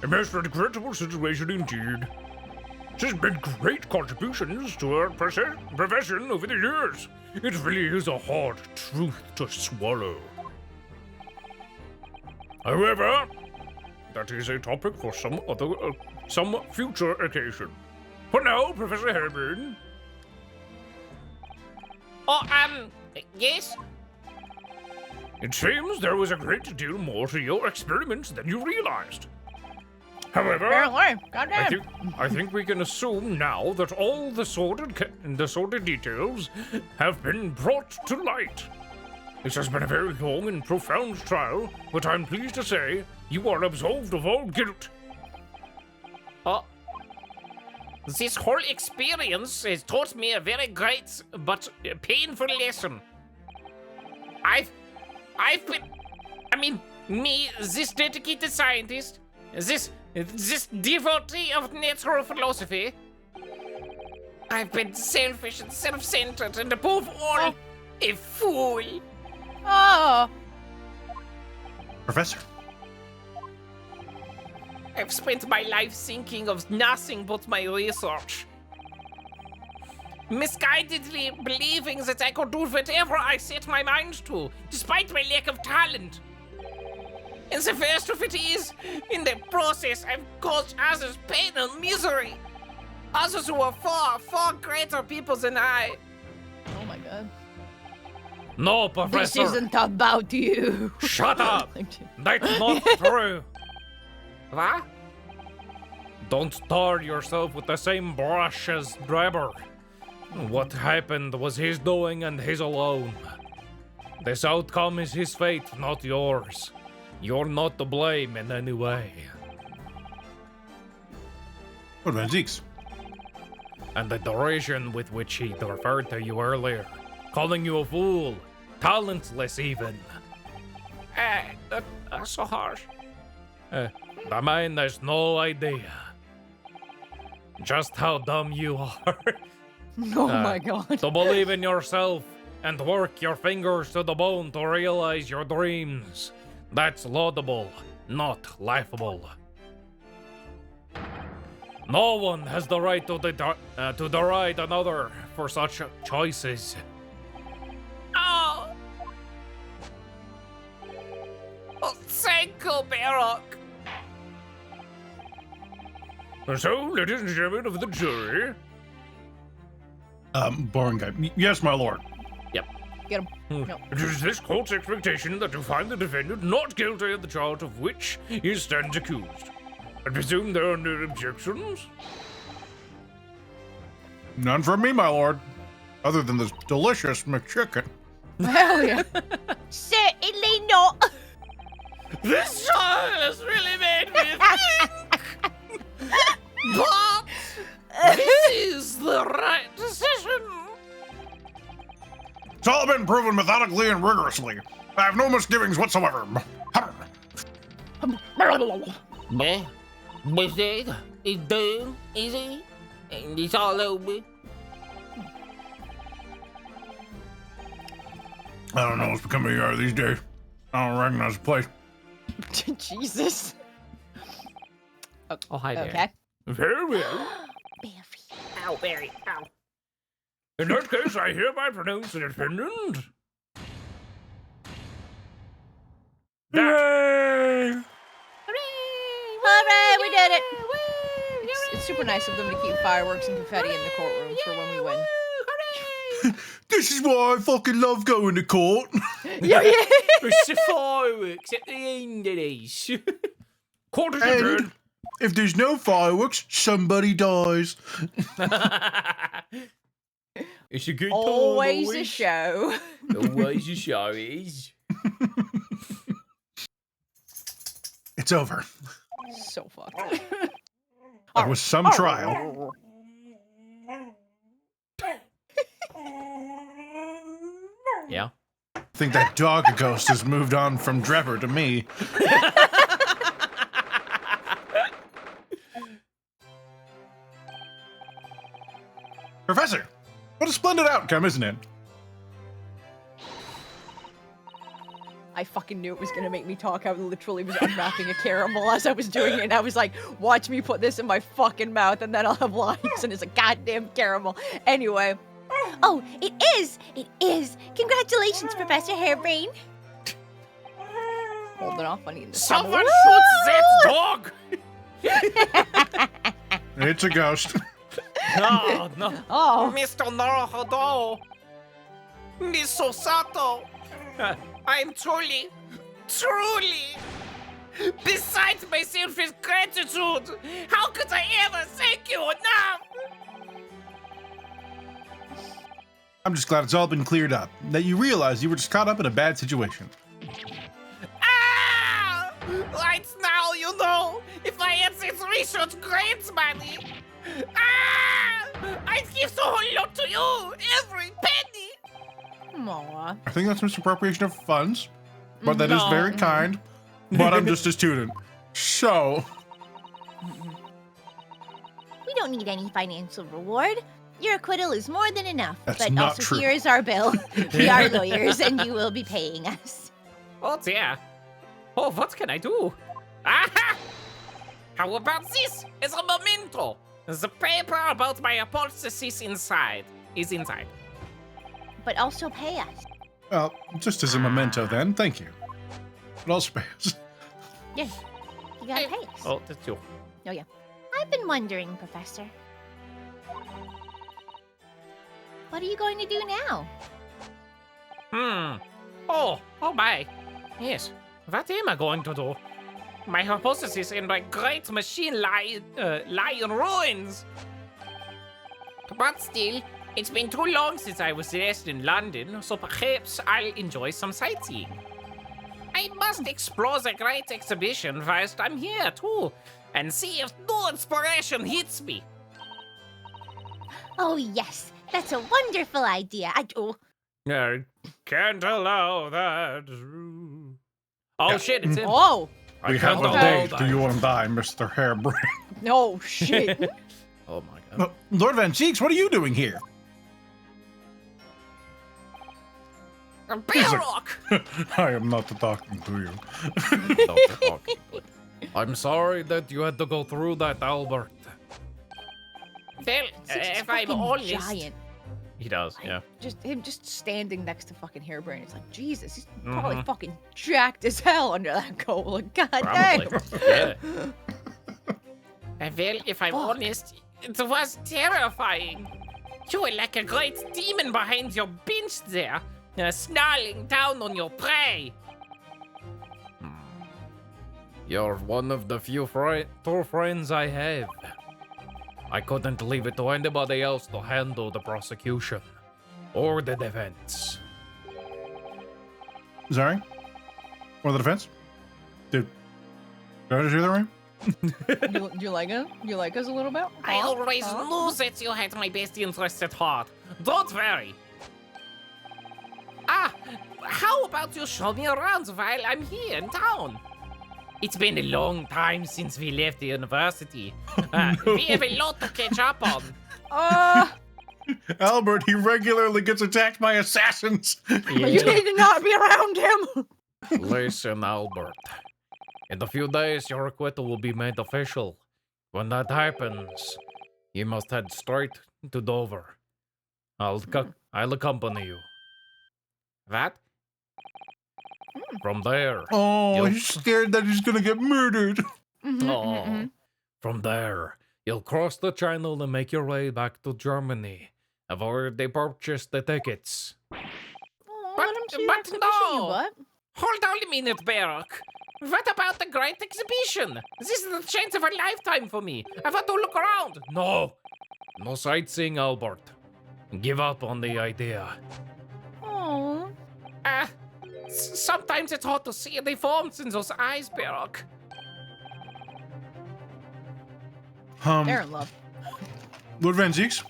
A most regrettable situation indeed. She's made great contributions to our profession over the years. It really is a hard truth to swallow. However, that is a topic for some future occasion. For now, Professor Harebrain. Yes? It seems there was a great deal more to your experiments than you realized. However, Apparently. Goddamn. I think we can assume now that all the sordid details have been brought to light. This has been a very long and profound trial, but I'm pleased to say you are absolved of all guilt. This whole experience has taught me a very great but painful lesson. This dedicated scientist, this devotee of natural philosophy, I've been selfish and self-centered, and above all, a fool. Oh. Professor. I've spent my life thinking of nothing but my research. Misguidedly believing that I could do whatever I set my mind to, despite my lack of talent. And the worst of it is, in the process, I've caused others pain and misery. Others who are far, far greater people than I. Oh my god. No, This Professor. isn't about you. Shut up. That's not true. What? Don't tar yourself with the same brush as Drebber. What happened was his doing and his alone. This outcome is his fate, not yours. You're not to blame in any way. What about Zeeks? And the derision with which he referred to you earlier, calling you a fool, talentless even. So harsh. The mind has no idea just how dumb you are. Oh my god. To believe in yourself and work your fingers to the bone to realize your dreams. That's laudable, not laughable. No one has the right to deride another for such choices. Oh! Oh, thank you, Barrock. So, ladies and gentlemen of the jury. Boring guy. Yes, my lord. Get him. No. It is this court's expectation that you find the defendant not guilty of the charge of which he stands accused. I presume there are no objections? None from me, my lord. Other than this delicious McChicken. Hell yeah. Certainly not. This trial has really made me think. But this is the right decision. It's all been proven methodically and rigorously. I have no misgivings whatsoever. Mistake is done, is it? And it's all over. I don't know what's becoming of these days. I don't recognize the place. Jesus. Oh, hi there. Okay. Very well. Barry. Ow, Barry, ow. In that case, I hereby pronounce the defendant. Yay! Hooray, we did it. It's super nice of them to keep fireworks and confetti in the courtroom for when we win. This is why I fucking love going to court. Yeah. It's the fireworks at the end of these. Court is And adjourned. if there's no fireworks, somebody dies. It's a good Always time, a show. Always a show, it is. It's over. So fucked. That was some trial. Yeah. I think that dog ghost has moved on from Drebber to me. Professor, what a splendid outcome, isn't it? I fucking knew it was gonna make me talk. I literally was unwrapping a caramel as I was doing it, and I was like, watch me put this in my fucking mouth, and then I'll have lines, and it's a goddamn caramel. Anyway. Oh, it is. It is. Congratulations, Professor Hairbrain. Holding off on eating this. Someone shoots that dog! It's a ghost. No, no. Oh. Mr. Naruhodo! Miss Sosato! I'm truly beside myself with gratitude! How could I ever thank you enough? I'm just glad it's all been cleared up. That you realize you were just caught up in a bad situation. Ah! Right now, you know, if I had this research grant money, I'd give the whole lot to you, every penny! Aw. I think that's misappropriation of funds, but that is No. very kind. But I'm just a student. So, We don't need any financial reward. Your acquittal is more than enough. That's but not also true. here is our bill. We are lawyers, and you will be paying us. Oh dear. Oh, what can I do? Aha! How about this as a memento? The paper about my hypothesis is inside. But also pay us. well, just as a memento then, thank you. But also pay us. Yes. You gotta pay us. Oh, that's you. Oh, yeah. I've been wondering, Professor. What are you going to do now? Oh my. Yes. What am I going to do? My hypothesis and my great machine lie in ruins. But still, it's been too long since I was last in London, so perhaps I'll enjoy some sightseeing. I must explore the great exhibition whilst I'm here too, and see if no inspiration hits me. Oh, yes. That's a wonderful idea. I can't allow that. Oh, Yeah. shit, it's him. Oh. We have no days. Do you want to die, Mr. Hairbrain? No shit. Oh my god. Lord Van Cheeks, what are you doing here? Barrock! I am not talking to you. I'm sorry that you had to go through that, Albert. Well, He's if I'm fucking honest, giant. He does, yeah. Just him just standing next to fucking Hairbrain. It's like, Jesus, he's probably fucking jacked as hell under that coat. Like, god Probably. damn. Yeah. well, if I'm honest, it was terrifying. You were like a great demon behind your bench there, snarling down on your prey. You're one of the few true friends I have. I couldn't leave it to anybody else to handle the prosecution or the defense. Sorry? Or the defense? Did I just hear that right? Do you like him? You like us a little bit? I always knew that you had my best interest at heart. Don't worry. How about you show me around while I'm here in town? It's been a long time since we left the university. We have a lot to catch up on. Albert, he regularly gets attacked by assassins. You need to not be around him. Listen, Albert. In a few days, your acquittal will be made official. When that happens, you must head straight to Dover. I'll accompany you. What? From there, Oh, he's scared that he's gonna get murdered. From there, you'll cross the channel and make your way back to Germany. I've already purchased the tickets. Let him But- see your but exhibition, no. you butt. Hold on a minute, Barak. What about the great exhibition? This is the chance of a lifetime for me. I want to look around. No sightseeing, Albert. Give up on the idea. Oh. Sometimes it's hard to see the forms in those eyes, Barak. They're in love. Lord Van Zeeks,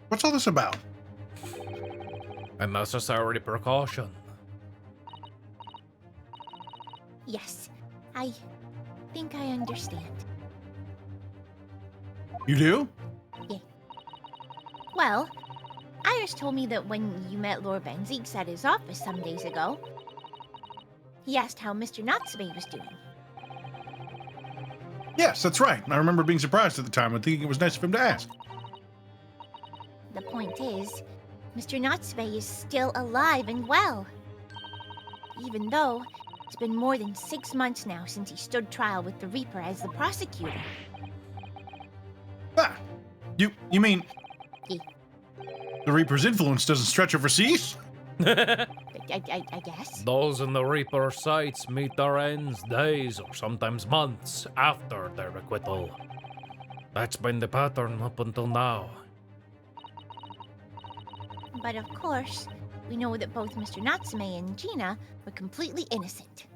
what's all this about? A necessary precaution. Yes, I think I understand. You do? Well, Iris told me that when you met Lord Van Zeeks at his office some days ago, he asked how Mr. Natsume was doing. Yes, that's right. I remember being surprised at the time and thinking it was nice of him to ask. The point is, Mr. Natsume is still alive and well. Even though it's been more than 6 months now since he stood trial with the Reaper as the prosecutor. Ah, you mean Yeah. the Reaper's influence doesn't stretch overseas? I guess. Those in the Reaper sites meet their ends days or sometimes months after their acquittal. That's been the pattern up until now. But of course, we know that both Mr. Natsume and Gina were completely innocent.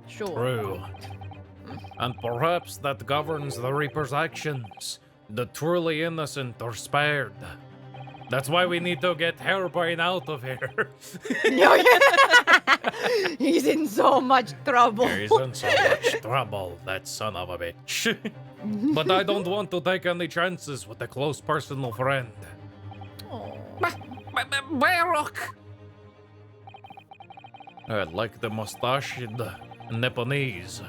Sure. True. And perhaps that governs the Reaper's actions. The truly innocent are spared. That's why we need to get Hairbrain out of here. He's in so much trouble. He's in so much trouble, that son of a bitch. But I don't want to take any chances with a close personal friend. Barak! Like the mustached Nepalese,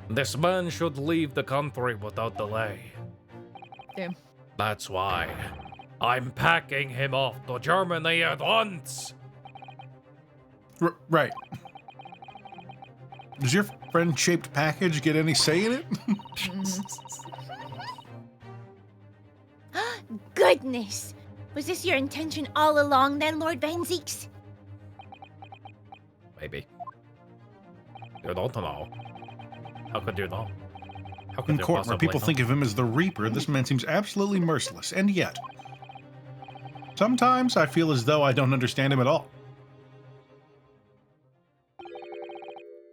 this man should leave the country without delay. Damn. That's why I'm packing him off to Germany at once. Right. Does your friend-shaped package get any say in it? Goodness! Was this your intention all along then, Lord Van Zeeks? Maybe. You don't know. How could you know? How could In you court, where possibly people know? think of him as the Reaper, this man seems absolutely merciless, and yet, sometimes I feel as though I don't understand him at all.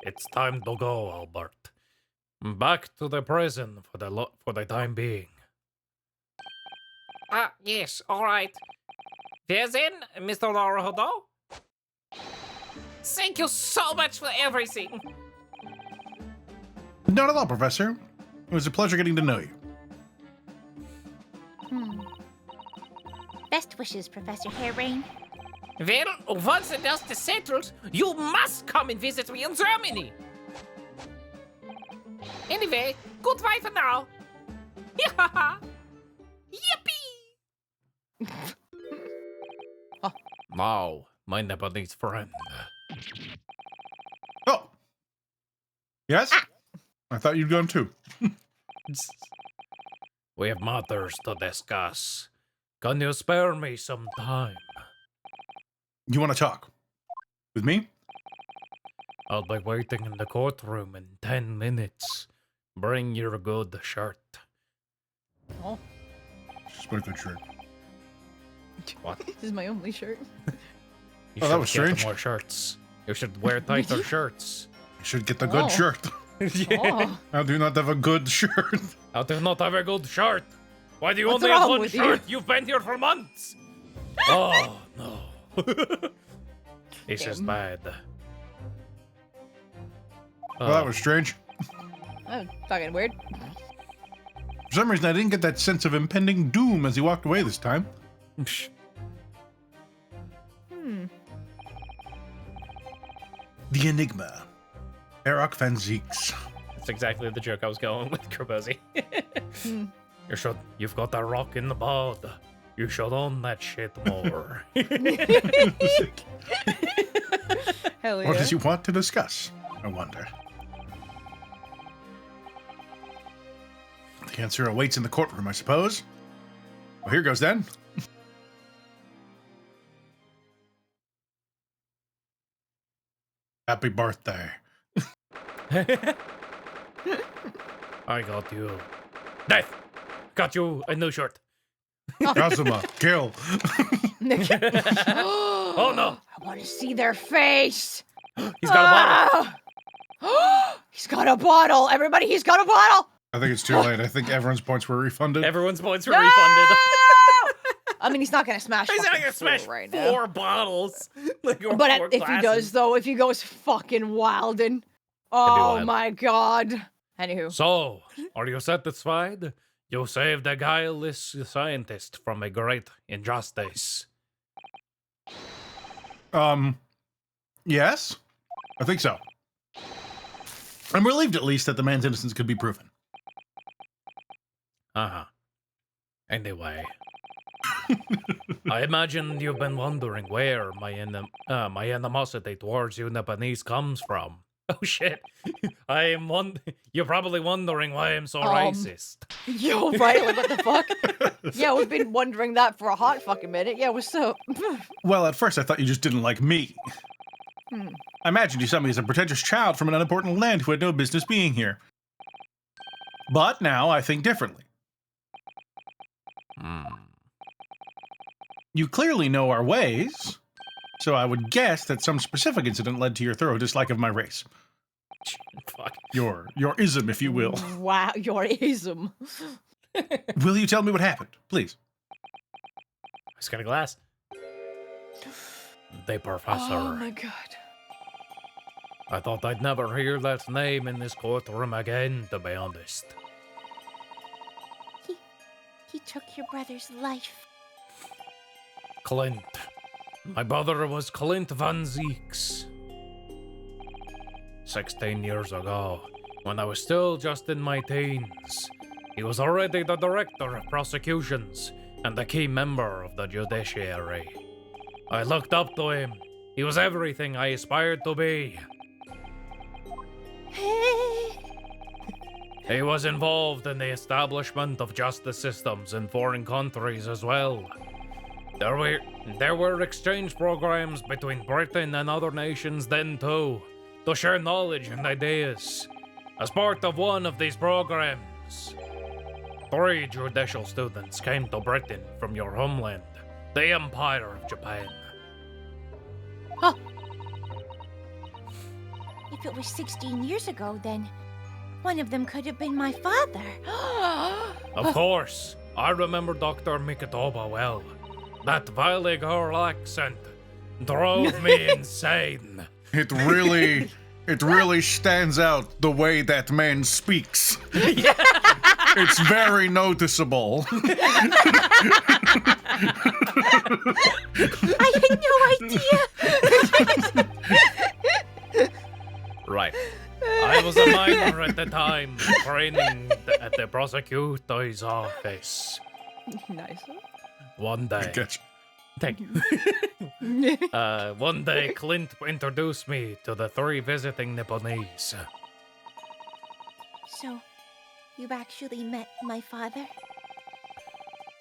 It's time to go, Albert. Back to the prison for the time being. Yes, all right. There's in, Mr. Naruhodo. Thank you so much for everything. Not at all, Professor. It was a pleasure getting to know you. Best wishes, Professor Hairbrain. Well, once the dust is settled, you must come and visit me in Germany. Anyway, goodbye for now. Yippee! Now, my Nepalese friend. Oh. Yes? I thought you'd gone too. We have matters to discuss. Can you spare me some time? You want to talk? With me? I'll be waiting in the courtroom in 10 minutes. Bring your good shirt. Oh, Just my good shirt. What? this is my only shirt. You Oh, that should was get strange. more shirts. You should wear tighter shirts. You should get the good Oh. shirt. Oh, I do not have a good shirt. I do not have a good shirt. Why do you What's only have wrong one with you? shirt? You've been here for months. Oh, no. This is Damn. bad. Well, that was strange. oh, fucking weird. For some reason, I didn't get that sense of impending doom as he walked away this time. The Enigma. Erok Van Zeeks. That's exactly the joke I was going with, Kerbozy. You've got a rock in the boat. You should own that shit more. Hell yeah. What does he want to discuss? I wonder. The answer awaits in the courtroom, I suppose. Well, here goes then. Happy birthday. I got you. Death! Got you a new shirt. Kazuma, kill. Oh no! I want to see their face. He's got a bottle. bottle. He's got a bottle. Everybody, he's got a bottle. I think it's too late. I think everyone's points were refunded. Everyone's points were No! refunded. I mean, he's not gonna smash. He's not fucking gonna smash four right now. 4 bottles. Like, or But 4 if he glasses. does, though, if he goes fucking wildin', be oh wild. my god. Anywho, So, are you satisfied? You saved a guileless scientist from a great injustice. Yes? I think so. I'm relieved at least that the man's innocence could be proven. Uh-huh. Anyway. I imagine you've been wondering where my animosity towards you Japanese comes from. Oh shit. You're probably wondering why I'm so racist. yo, right? Like, what the fuck? Yeah, we've been wondering that for a hot fucking minute. Yeah, what's up? Well, at first I thought you just didn't like me. I imagined you saw me as a pretentious child from an unimportant land who had no business being here. But now I think differently. You clearly know our ways, so I would guess that some specific incident led to your thorough dislike of my race. Fuck. Your ism, if you will. Wow, your ism. Will you tell me what happened, please? He's got a glass. The professor. Oh my god. I thought I'd never hear that name in this courtroom again, to be honest. He took your brother's life. Clint. My brother was Clint Van Zeeks. 16 years ago, when I was still just in my teens, he was already the director of prosecutions and a key member of the judiciary. I looked up to him. He was everything I aspired to be. He was involved in the establishment of justice systems in foreign countries as well. There were exchange programs between Britain and other nations then too, to share knowledge and ideas. As part of one of these programs, 3 judicial students came to Britain from your homeland, the Empire of Japan. Huh. If it was 16 years ago, then one of them could have been my father. Of course, I remember Dr. Mikitoba well. That valley girl accent drove me insane. It really stands out the way that man speaks. It's very noticeable. I had no idea. Right. I was a minor at the time, training at the prosecutor's office. Nice. One day. Gotcha. Thank you. One day, Clint introduced me to the 3 visiting Nipponese. So, you've actually met my father?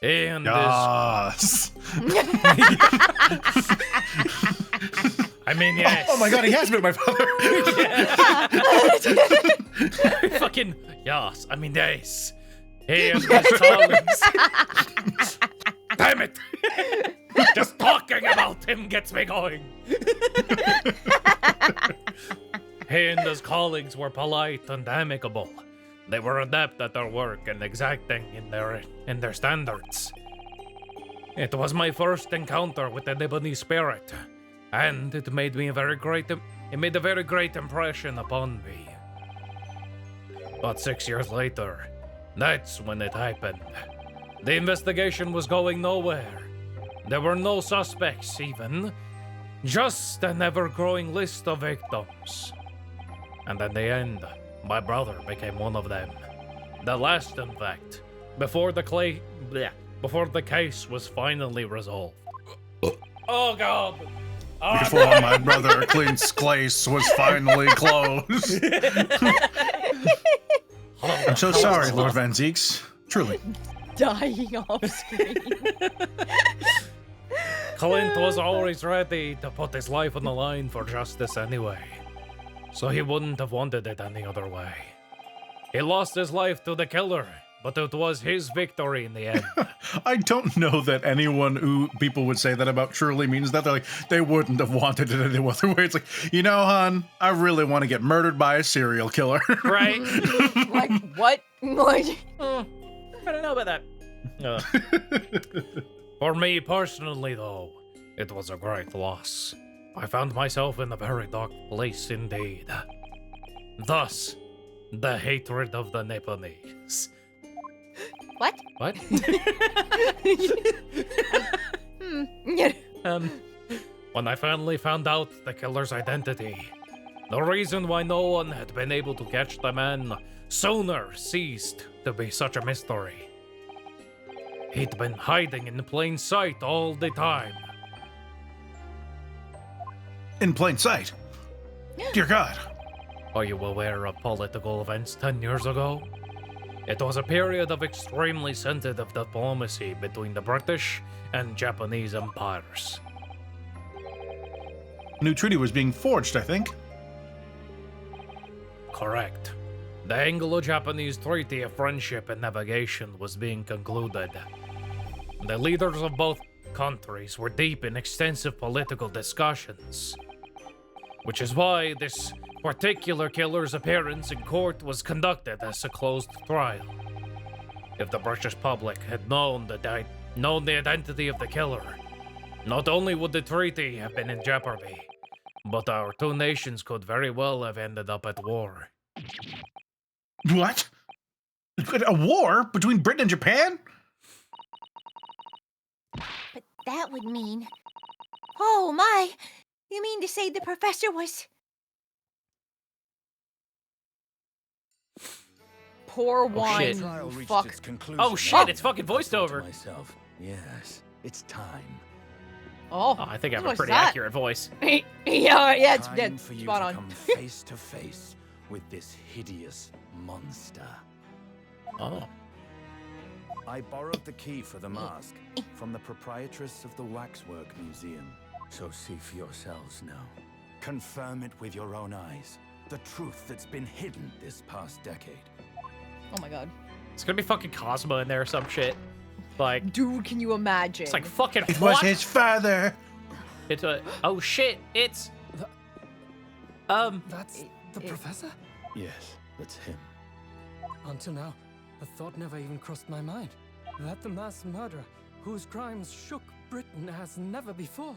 And Yes. I mean, yes. Oh my god, he has been my father. Fucking yes. I mean, yes. He and his colleagues. Damn it! Just talking about him gets me going. He and his colleagues were polite and amicable. They were adept at their work and exacting in their standards. It was my first encounter with the Nipponese spirit, and it made a very great impression upon me. But 6 years later, that's when it happened. The investigation was going nowhere. There were no suspects even, just an ever-growing list of victims. And in the end, my brother became one of them. The last, in fact, before the case was finally resolved. Oh God! Oh, Before my brother Clint's case was finally closed. I'm so sorry, Lord Van Zeeks. Truly. Dying off screen. Clint was always ready to put his life on the line for justice anyway, so he wouldn't have wanted it any other way. He lost his life to the killer, but it was his victory in the end. I don't know that anyone who people would say that about truly means that they wouldn't have wanted it any other way. It's like, you know, hon, I really want to get murdered by a serial killer. Right? Like, what? Like, I don't know about that. For me personally, though, it was a great loss. I found myself in a very dark place indeed. Thus, the hatred of the Nipponese. What? What? When I finally found out the killer's identity, the reason why no one had been able to catch the man sooner ceased to be such a mystery. He'd been hiding in plain sight all the time. In plain sight. Dear God. Are you aware of political events 10 years ago? It was a period of extremely sensitive diplomacy between the British and Japanese empires. A new treaty was being forged, I think. Correct. The Anglo-Japanese Treaty of Friendship and Navigation was being concluded. The leaders of both countries were deep in extensive political discussions, which is why this particular killer's appearance in court was conducted as a closed trial. If the British public had known the identity of the killer, not only would the treaty have been in jeopardy, but our two nations could very well have ended up at war. What? A war between Britain and Japan? But that would mean... Oh my! You mean to say the professor was... Pour Oh, wine, shit. you fuck. Oh shit, it's fucking voiced over. Myself. Yes, it's time. Oh, Oh, I think I have a what's pretty that? accurate voice. yeah, it's Time for you spot to on. come face to face with this hideous monster. Oh. I borrowed the key for the mask from the proprietress of the Waxwork Museum. So see for yourselves now. Confirm it with your own eyes. The truth that's been hidden this past decade. Oh my god. It's gonna be fucking Cosmo in there or some shit. Like, Dude, can you imagine? it's like fucking It what? was his father. It's a... Oh shit, it's... That's the professor? Yes, that's him. Until now, the thought never even crossed my mind. That the mass murderer, whose crimes shook Britain as never before.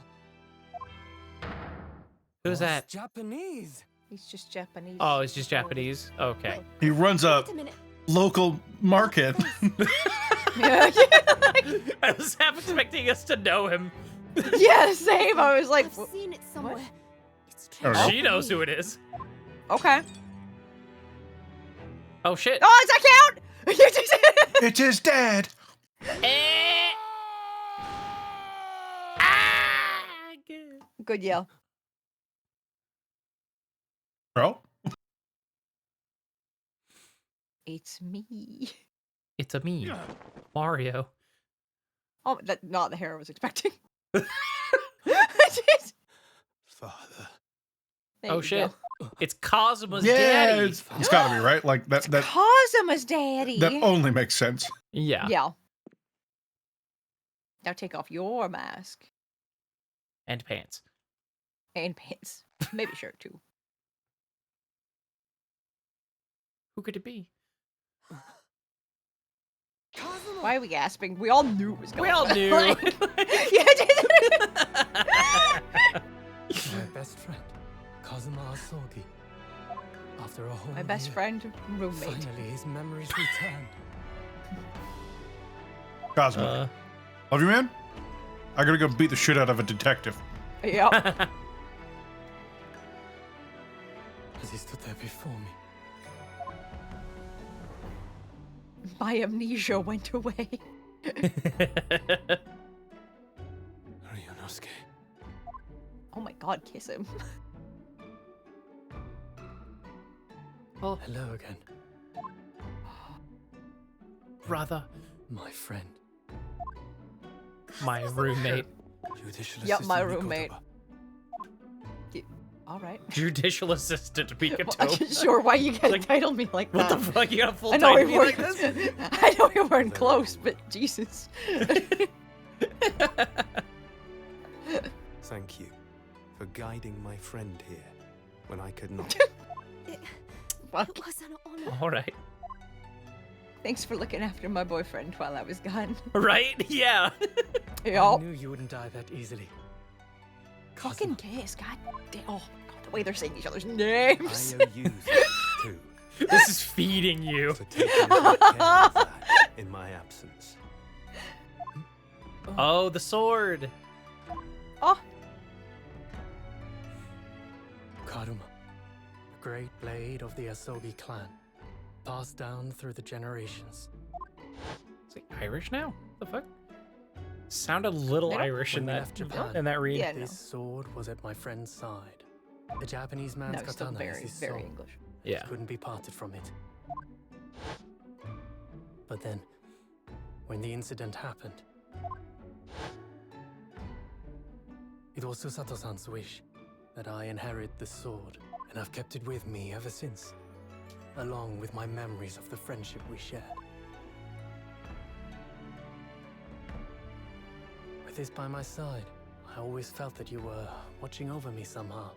Who's that? Japanese. He's just Japanese. Oh, it's just Japanese. Okay. He runs a Wait a minute. local market. Yeah, I was half expecting us to know him. yeah, same. I was like, I've seen it somewhere. what? It's Oh, true. She knows who it is. Okay. Oh shit. Oh, does that count? It's his dad. Good yell. Bro? It's me. It's a me, Mario. Oh, that's not the hair I was expecting. Jeez. Father. There Oh you shit. go. It's Cosmo's Yeah, daddy. it's gotta be, right? Like, that Cosmo's daddy. only makes sense. Yeah. Yeah. Now take off your mask And pants. and pants. Maybe shirt too. Who could it be? Why are we gasping? We all knew it was going We all on. knew. Yeah, My best friend, Kazuma Asogi. After a whole my best year, friend, roommate. finally his memories returned. Cosmo. Love you, man? I gotta go beat the shit out of a detective. Yeah. As he stood there before me, My amnesia went away. Ryunosuke. Oh my god, kiss him. Hello again, Brother. my friend. My roommate. Judicial Yep, my assistant roommate. Mikotoba. Alright. Judicial assistant Well, Mikoto. sure, why you gotta Like, title me like What that? the fuck? You got a full I know we time weren't. like this? I know we weren't close, but Jesus. Thank you for guiding my friend here when I could not. Fuck. It was an honor. All right. Thanks for looking after my boyfriend while I was gone. Right? Yeah. I Yup. knew you wouldn't die that easily. Fucking Kazuma, kiss, god damn. Oh my god, the way they're saying each other's I names. owe you thanks, too This is feeding you. for taking good care of that in my absence. Oh, the sword. Oh, Karuma, the great blade of the Asogi clan, passed down through the generations. Is he Irish now? The fuck? Sound a little They don't- Irish When in we that left Japan, in that read. Yeah, no. This sword was at my friend's side. The Japanese man's no, still katana very, is his very soul. English. Yeah. Couldn't be parted from it. But then, when the incident happened, it was Susato-san's wish that I inherit the sword, and I've kept it with me ever since, along with my memories of the friendship we shared. With this by my side, I always felt that you were watching over me somehow.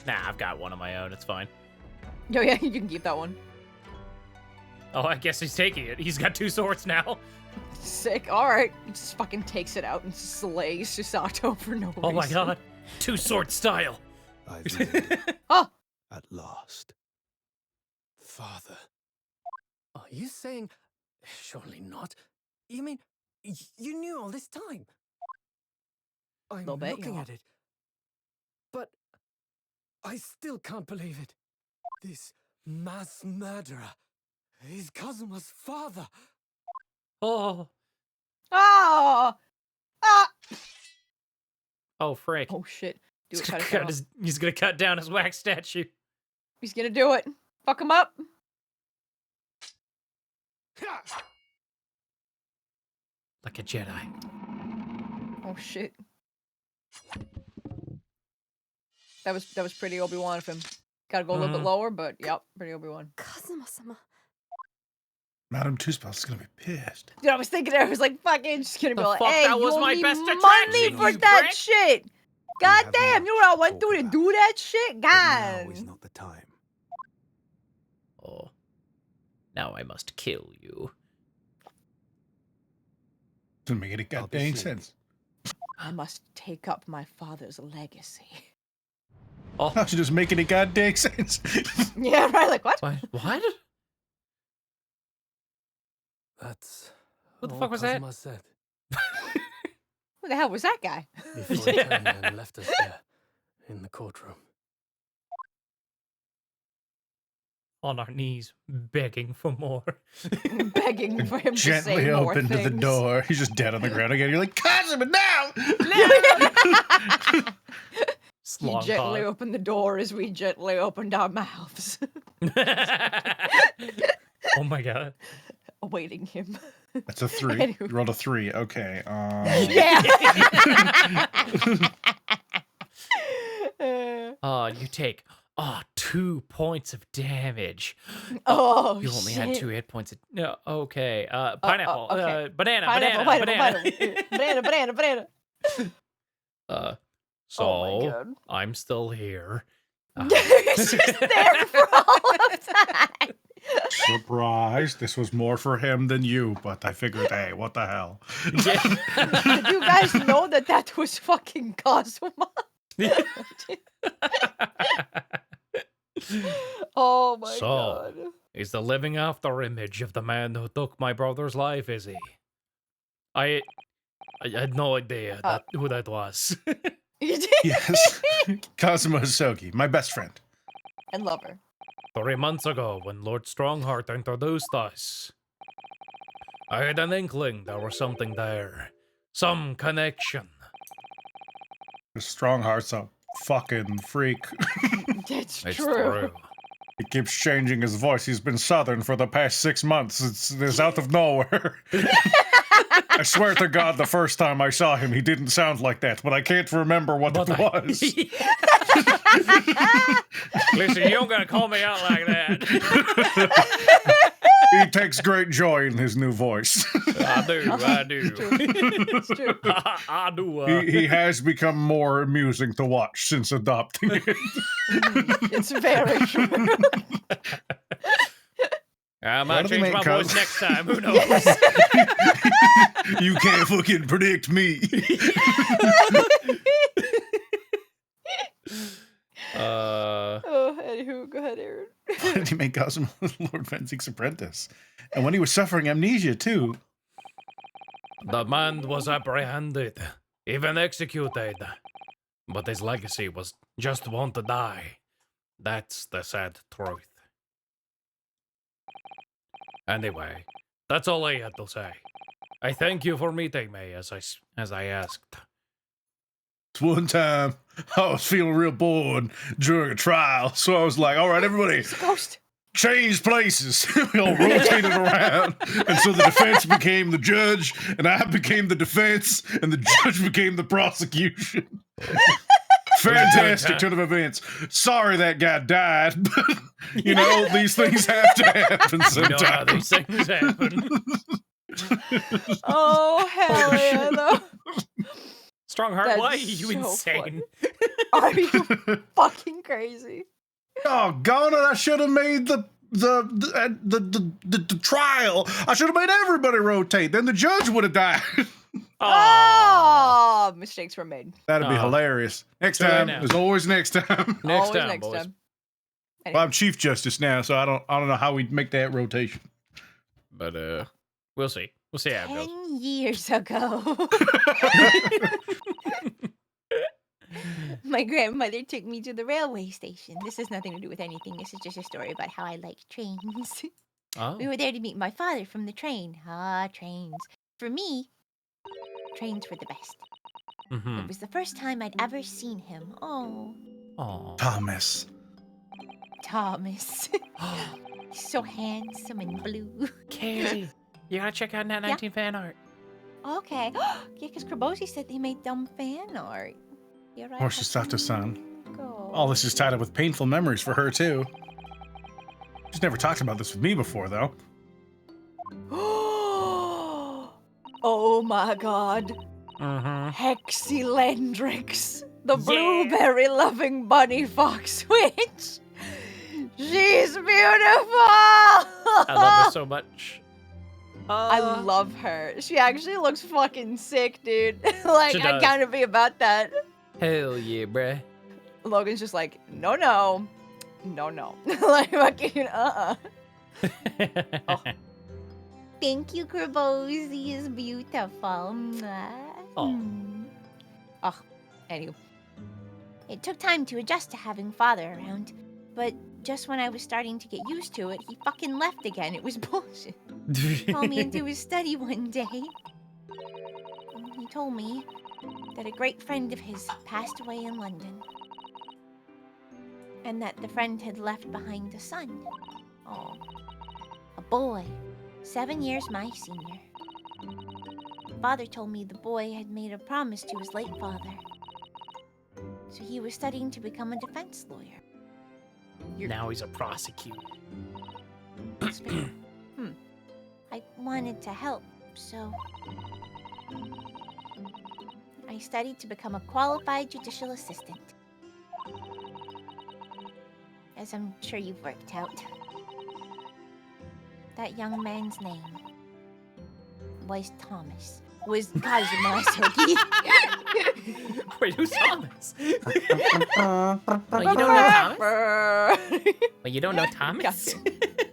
Nah, I've got one of my own. It's fine. Oh yeah, you can keep that one. Oh, I guess he's taking it. He's got two swords now. Sick. Alright. He just fucking takes it out and slays Susato for no reason. Oh my god. Two sword style. I've made it Oh! at last. Father. Are you saying... Surely not. You mean, you knew all this time? I'm Little bit, looking yeah. at it. But I still can't believe it. This mass murderer is Kazuma's father. Oh. Oh! Ah! Oh, frick. Oh shit. Do He's it, gonna, cut it cut off. he's gonna cut down his wax statue. He's gonna do it. Fuck him up. Like a Jedi. Oh shit. That was pretty Obi-Wan of him. Gotta go a little bit lower, but yep, pretty Obi-Wan. Kazuma-sama. Madame Two-Spells is gonna be pissed. Dude, I was thinking, I was like, fucking, just gonna be The like, fuck? hey, That was you owe my me best money attraction, for you that prick." shit. God have damn, much you know what I to went talk through to about. do that shit? But now God. is not the time. Oh. Now I must kill you. Doesn't make any I'll be goddamn seeing sense. I must take up my father's legacy. Oh, How should just make any goddamn sense? Yeah, right. Like what? what? That's What the all fuck was that? Kazuma said Who the hell was that guy? before he turned and left us there in the courtroom. On our knees, begging for more. Begging for him to Gently say more opened to the things. door. He's just dead on the ground again. You're like, Kazuma, now! He Long gently pause. opened the door as we gently opened our mouths, Oh my god. awaiting him. That's a 3. Anyway. You rolled a 3. Okay. Yeah. You take 2 points of damage. Oh, You only shit. had 2 hit points. No, okay. Pineapple. okay. Banana. Banana. So Oh my God. I'm still here. He's just there for all of time. Surprise. This was more for him than you, but I figured, hey, what the hell? Yeah. Did you guys know that was fucking Kazuma? Oh my So, god. He's the living after image of the man who took my brother's life, is he? I had no idea who that was. You did? Yes. Kazuma Hisogi, my best friend. And lover. 3 months ago, when Lord Strongheart introduced us, I had an inkling there was something there. Some connection. Strongheart's a fucking freak. It's It's true. He keeps changing his voice. He's been southern for the past 6 months. It's out of nowhere. I swear to God, the first time I saw him, he didn't sound like that, but I can't remember what it was. Listen, you don't gotta call me out like that. He takes great joy in his new voice. I do. It's true. I do. He has become more amusing to watch since adopting it. It's very true. I What might do they change make, my voice Cuz? next time. Who knows? You can't fucking predict me. Oh, anywho, go ahead, Aaron. Why did he make Kazuma Lord Fenzing's apprentice? And when he was suffering amnesia, too. The man was apprehended, even executed. But his legacy was just want to die. That's the sad truth. Anyway, that's all I had to say. I thank you for meeting me as I asked. One time, I was feeling real bored during a trial, so I was like, all right, everybody, It's a ghost. change places. We all rotated around, and so the defense became the judge, and I became the defense, and the judge became the prosecution. Fantastic turn of events. Sorry that guy died, but, you know, these things have to happen You know how sometimes. these things happen. Oh, hell yeah, though. Strongheart, That's why are you so insane? Are you fucking crazy? Oh, gone it! I should have made the trial. I should have made everybody rotate. Then the judge would have died. Oh, mistakes were made. That'd be Oh. hilarious. Next Too late time, now. there's always next time. Next Always time, next boys. time. Well, I'm Chief Justice now, so I don't know how we make that rotation. But we'll see. We'll see how it goes. 10 years ago, my grandmother took me to the railway station. This has nothing to do with anything. This is just a story about how I like trains. Oh. We were there to meet my father from the train. Ah, trains. For me, trains were the best. Mm-hmm. It was the first time I'd ever seen him. Oh, Oh. Thomas. Thomas. So handsome and blue. Carrie, you gotta check out Nat 19 fan art. Okay. Yeah, because Krabosi said they made dumb fan art. You're right. Horses I have to son. can go. All this is tied up with painful memories for her, too. She's never talked about this with me before, though. Oh my god. Mm-hmm. Hexylendrix, the blueberry-loving bunny fox witch. She's beautiful. I love her so much. I love her. She actually looks fucking sick, dude. Like, She I'd does. kind of be about that. Hell yeah, bruh. Logan's just like, no. Like, fucking, Oh. Thank you, Kerbozy is beautiful. Mwah. Oh. Oh, anywho. It took time to adjust to having father around, but just when I was starting to get used to it, he fucking left again. It was bullshit. Called me into his study one day. He told me that a great friend of his passed away in London, and that the friend had left behind a son. Oh, a boy, 7 years my senior. Father told me the boy had made a promise to his late father, so he was studying to become a defense lawyer. Now he's a prosecutor. Yes, ma'am. I wanted to help, so I studied to become a qualified judicial assistant. As I'm sure you've worked out. That young man's name was Thomas. Was Kazuma Sogi. Wait, who's Thomas? Well, you don't know Thomas? Well, you don't know Thomas?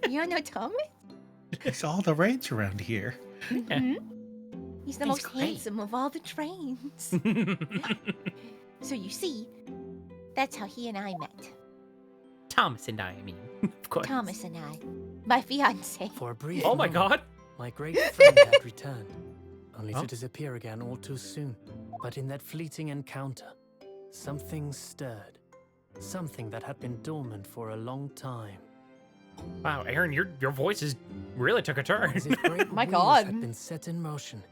You don't know Thomas? He's all the rage around here. Mhm. He's the He's most great. handsome of all the trains. So you see, that's how he and I met. Thomas and I mean, of course. Thomas and I. My fiance. For a brief Oh my moment, god. my great friend had returned, only Oh. to disappear again all too soon. But in that fleeting encounter, something stirred. Something that had been dormant for a long time. Wow, Aaron, your voice really took a turn. As if great My wheels God. had been set in motion.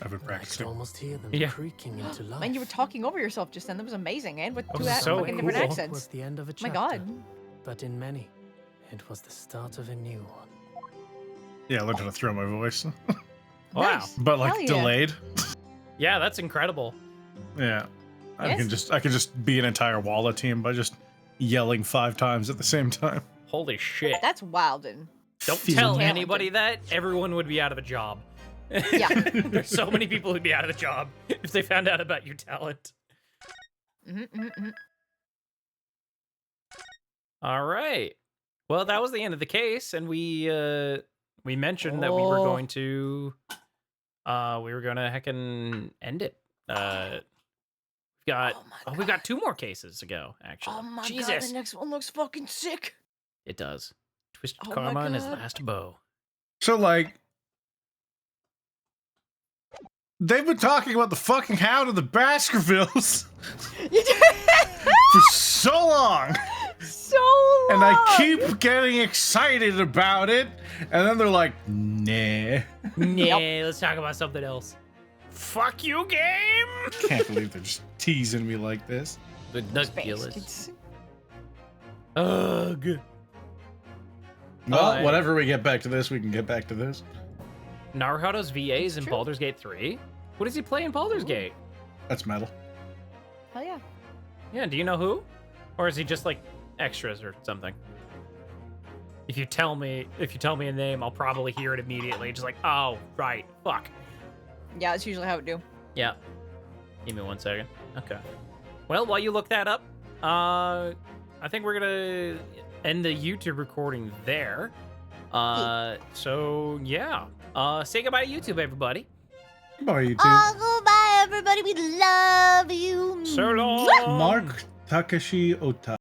I've been I could practicing. almost hear them Yeah. creaking into life. Man, you were talking over yourself just then. That was amazing, and with That two was so fucking different cool. It was accents. the end of a My chapter. God. But in many, it was the start of a new one. Yeah, I learned how to throw my voice. Wow. Nice. But like Hell yeah. delayed. Yeah, that's incredible. Yeah. I Yes. can just be an entire Walla team by just yelling 5 times at the same time. Holy shit. That's wild, and Don't Feel tell talented. anybody that. Everyone would be out of a job. Yeah. There's so many people who'd be out of the job if they found out about your talent. All right. Well, that was the end of the case, and we mentioned that we were Oh. going to heckin' end it. We've got 2 more cases to go, actually. Oh my Jesus. God, the next one looks fucking sick. It does. Twisted Oh my Karma and his God. last bow. So like they've been talking about the fucking Hound of the Baskervilles for so long. So long. And I keep getting excited about it. And then they're like, nah. Nah, let's talk about something else. Fuck you, game! Can't believe they're just teasing me like this. Ridiculous. Bastards. Ugh. Well, yeah. whenever we get back to this, we can get back to this. Naruto's VAs in true. Baldur's Gate 3? What does he play in Baldur's Gate? That's metal. Hell yeah. Yeah, do you know who? Or is he just like extras or something? If you tell me a name, I'll probably hear it immediately. Just like, oh, right, fuck. Yeah, that's usually how it do. Yeah. Give me 1 second. Okay. Well, while you look that up, I think we're gonna end the YouTube recording there. So yeah. Say goodbye to YouTube, everybody. Bye, YouTube. Oh, goodbye, everybody. We love you. So long. Mark Takashi Ota.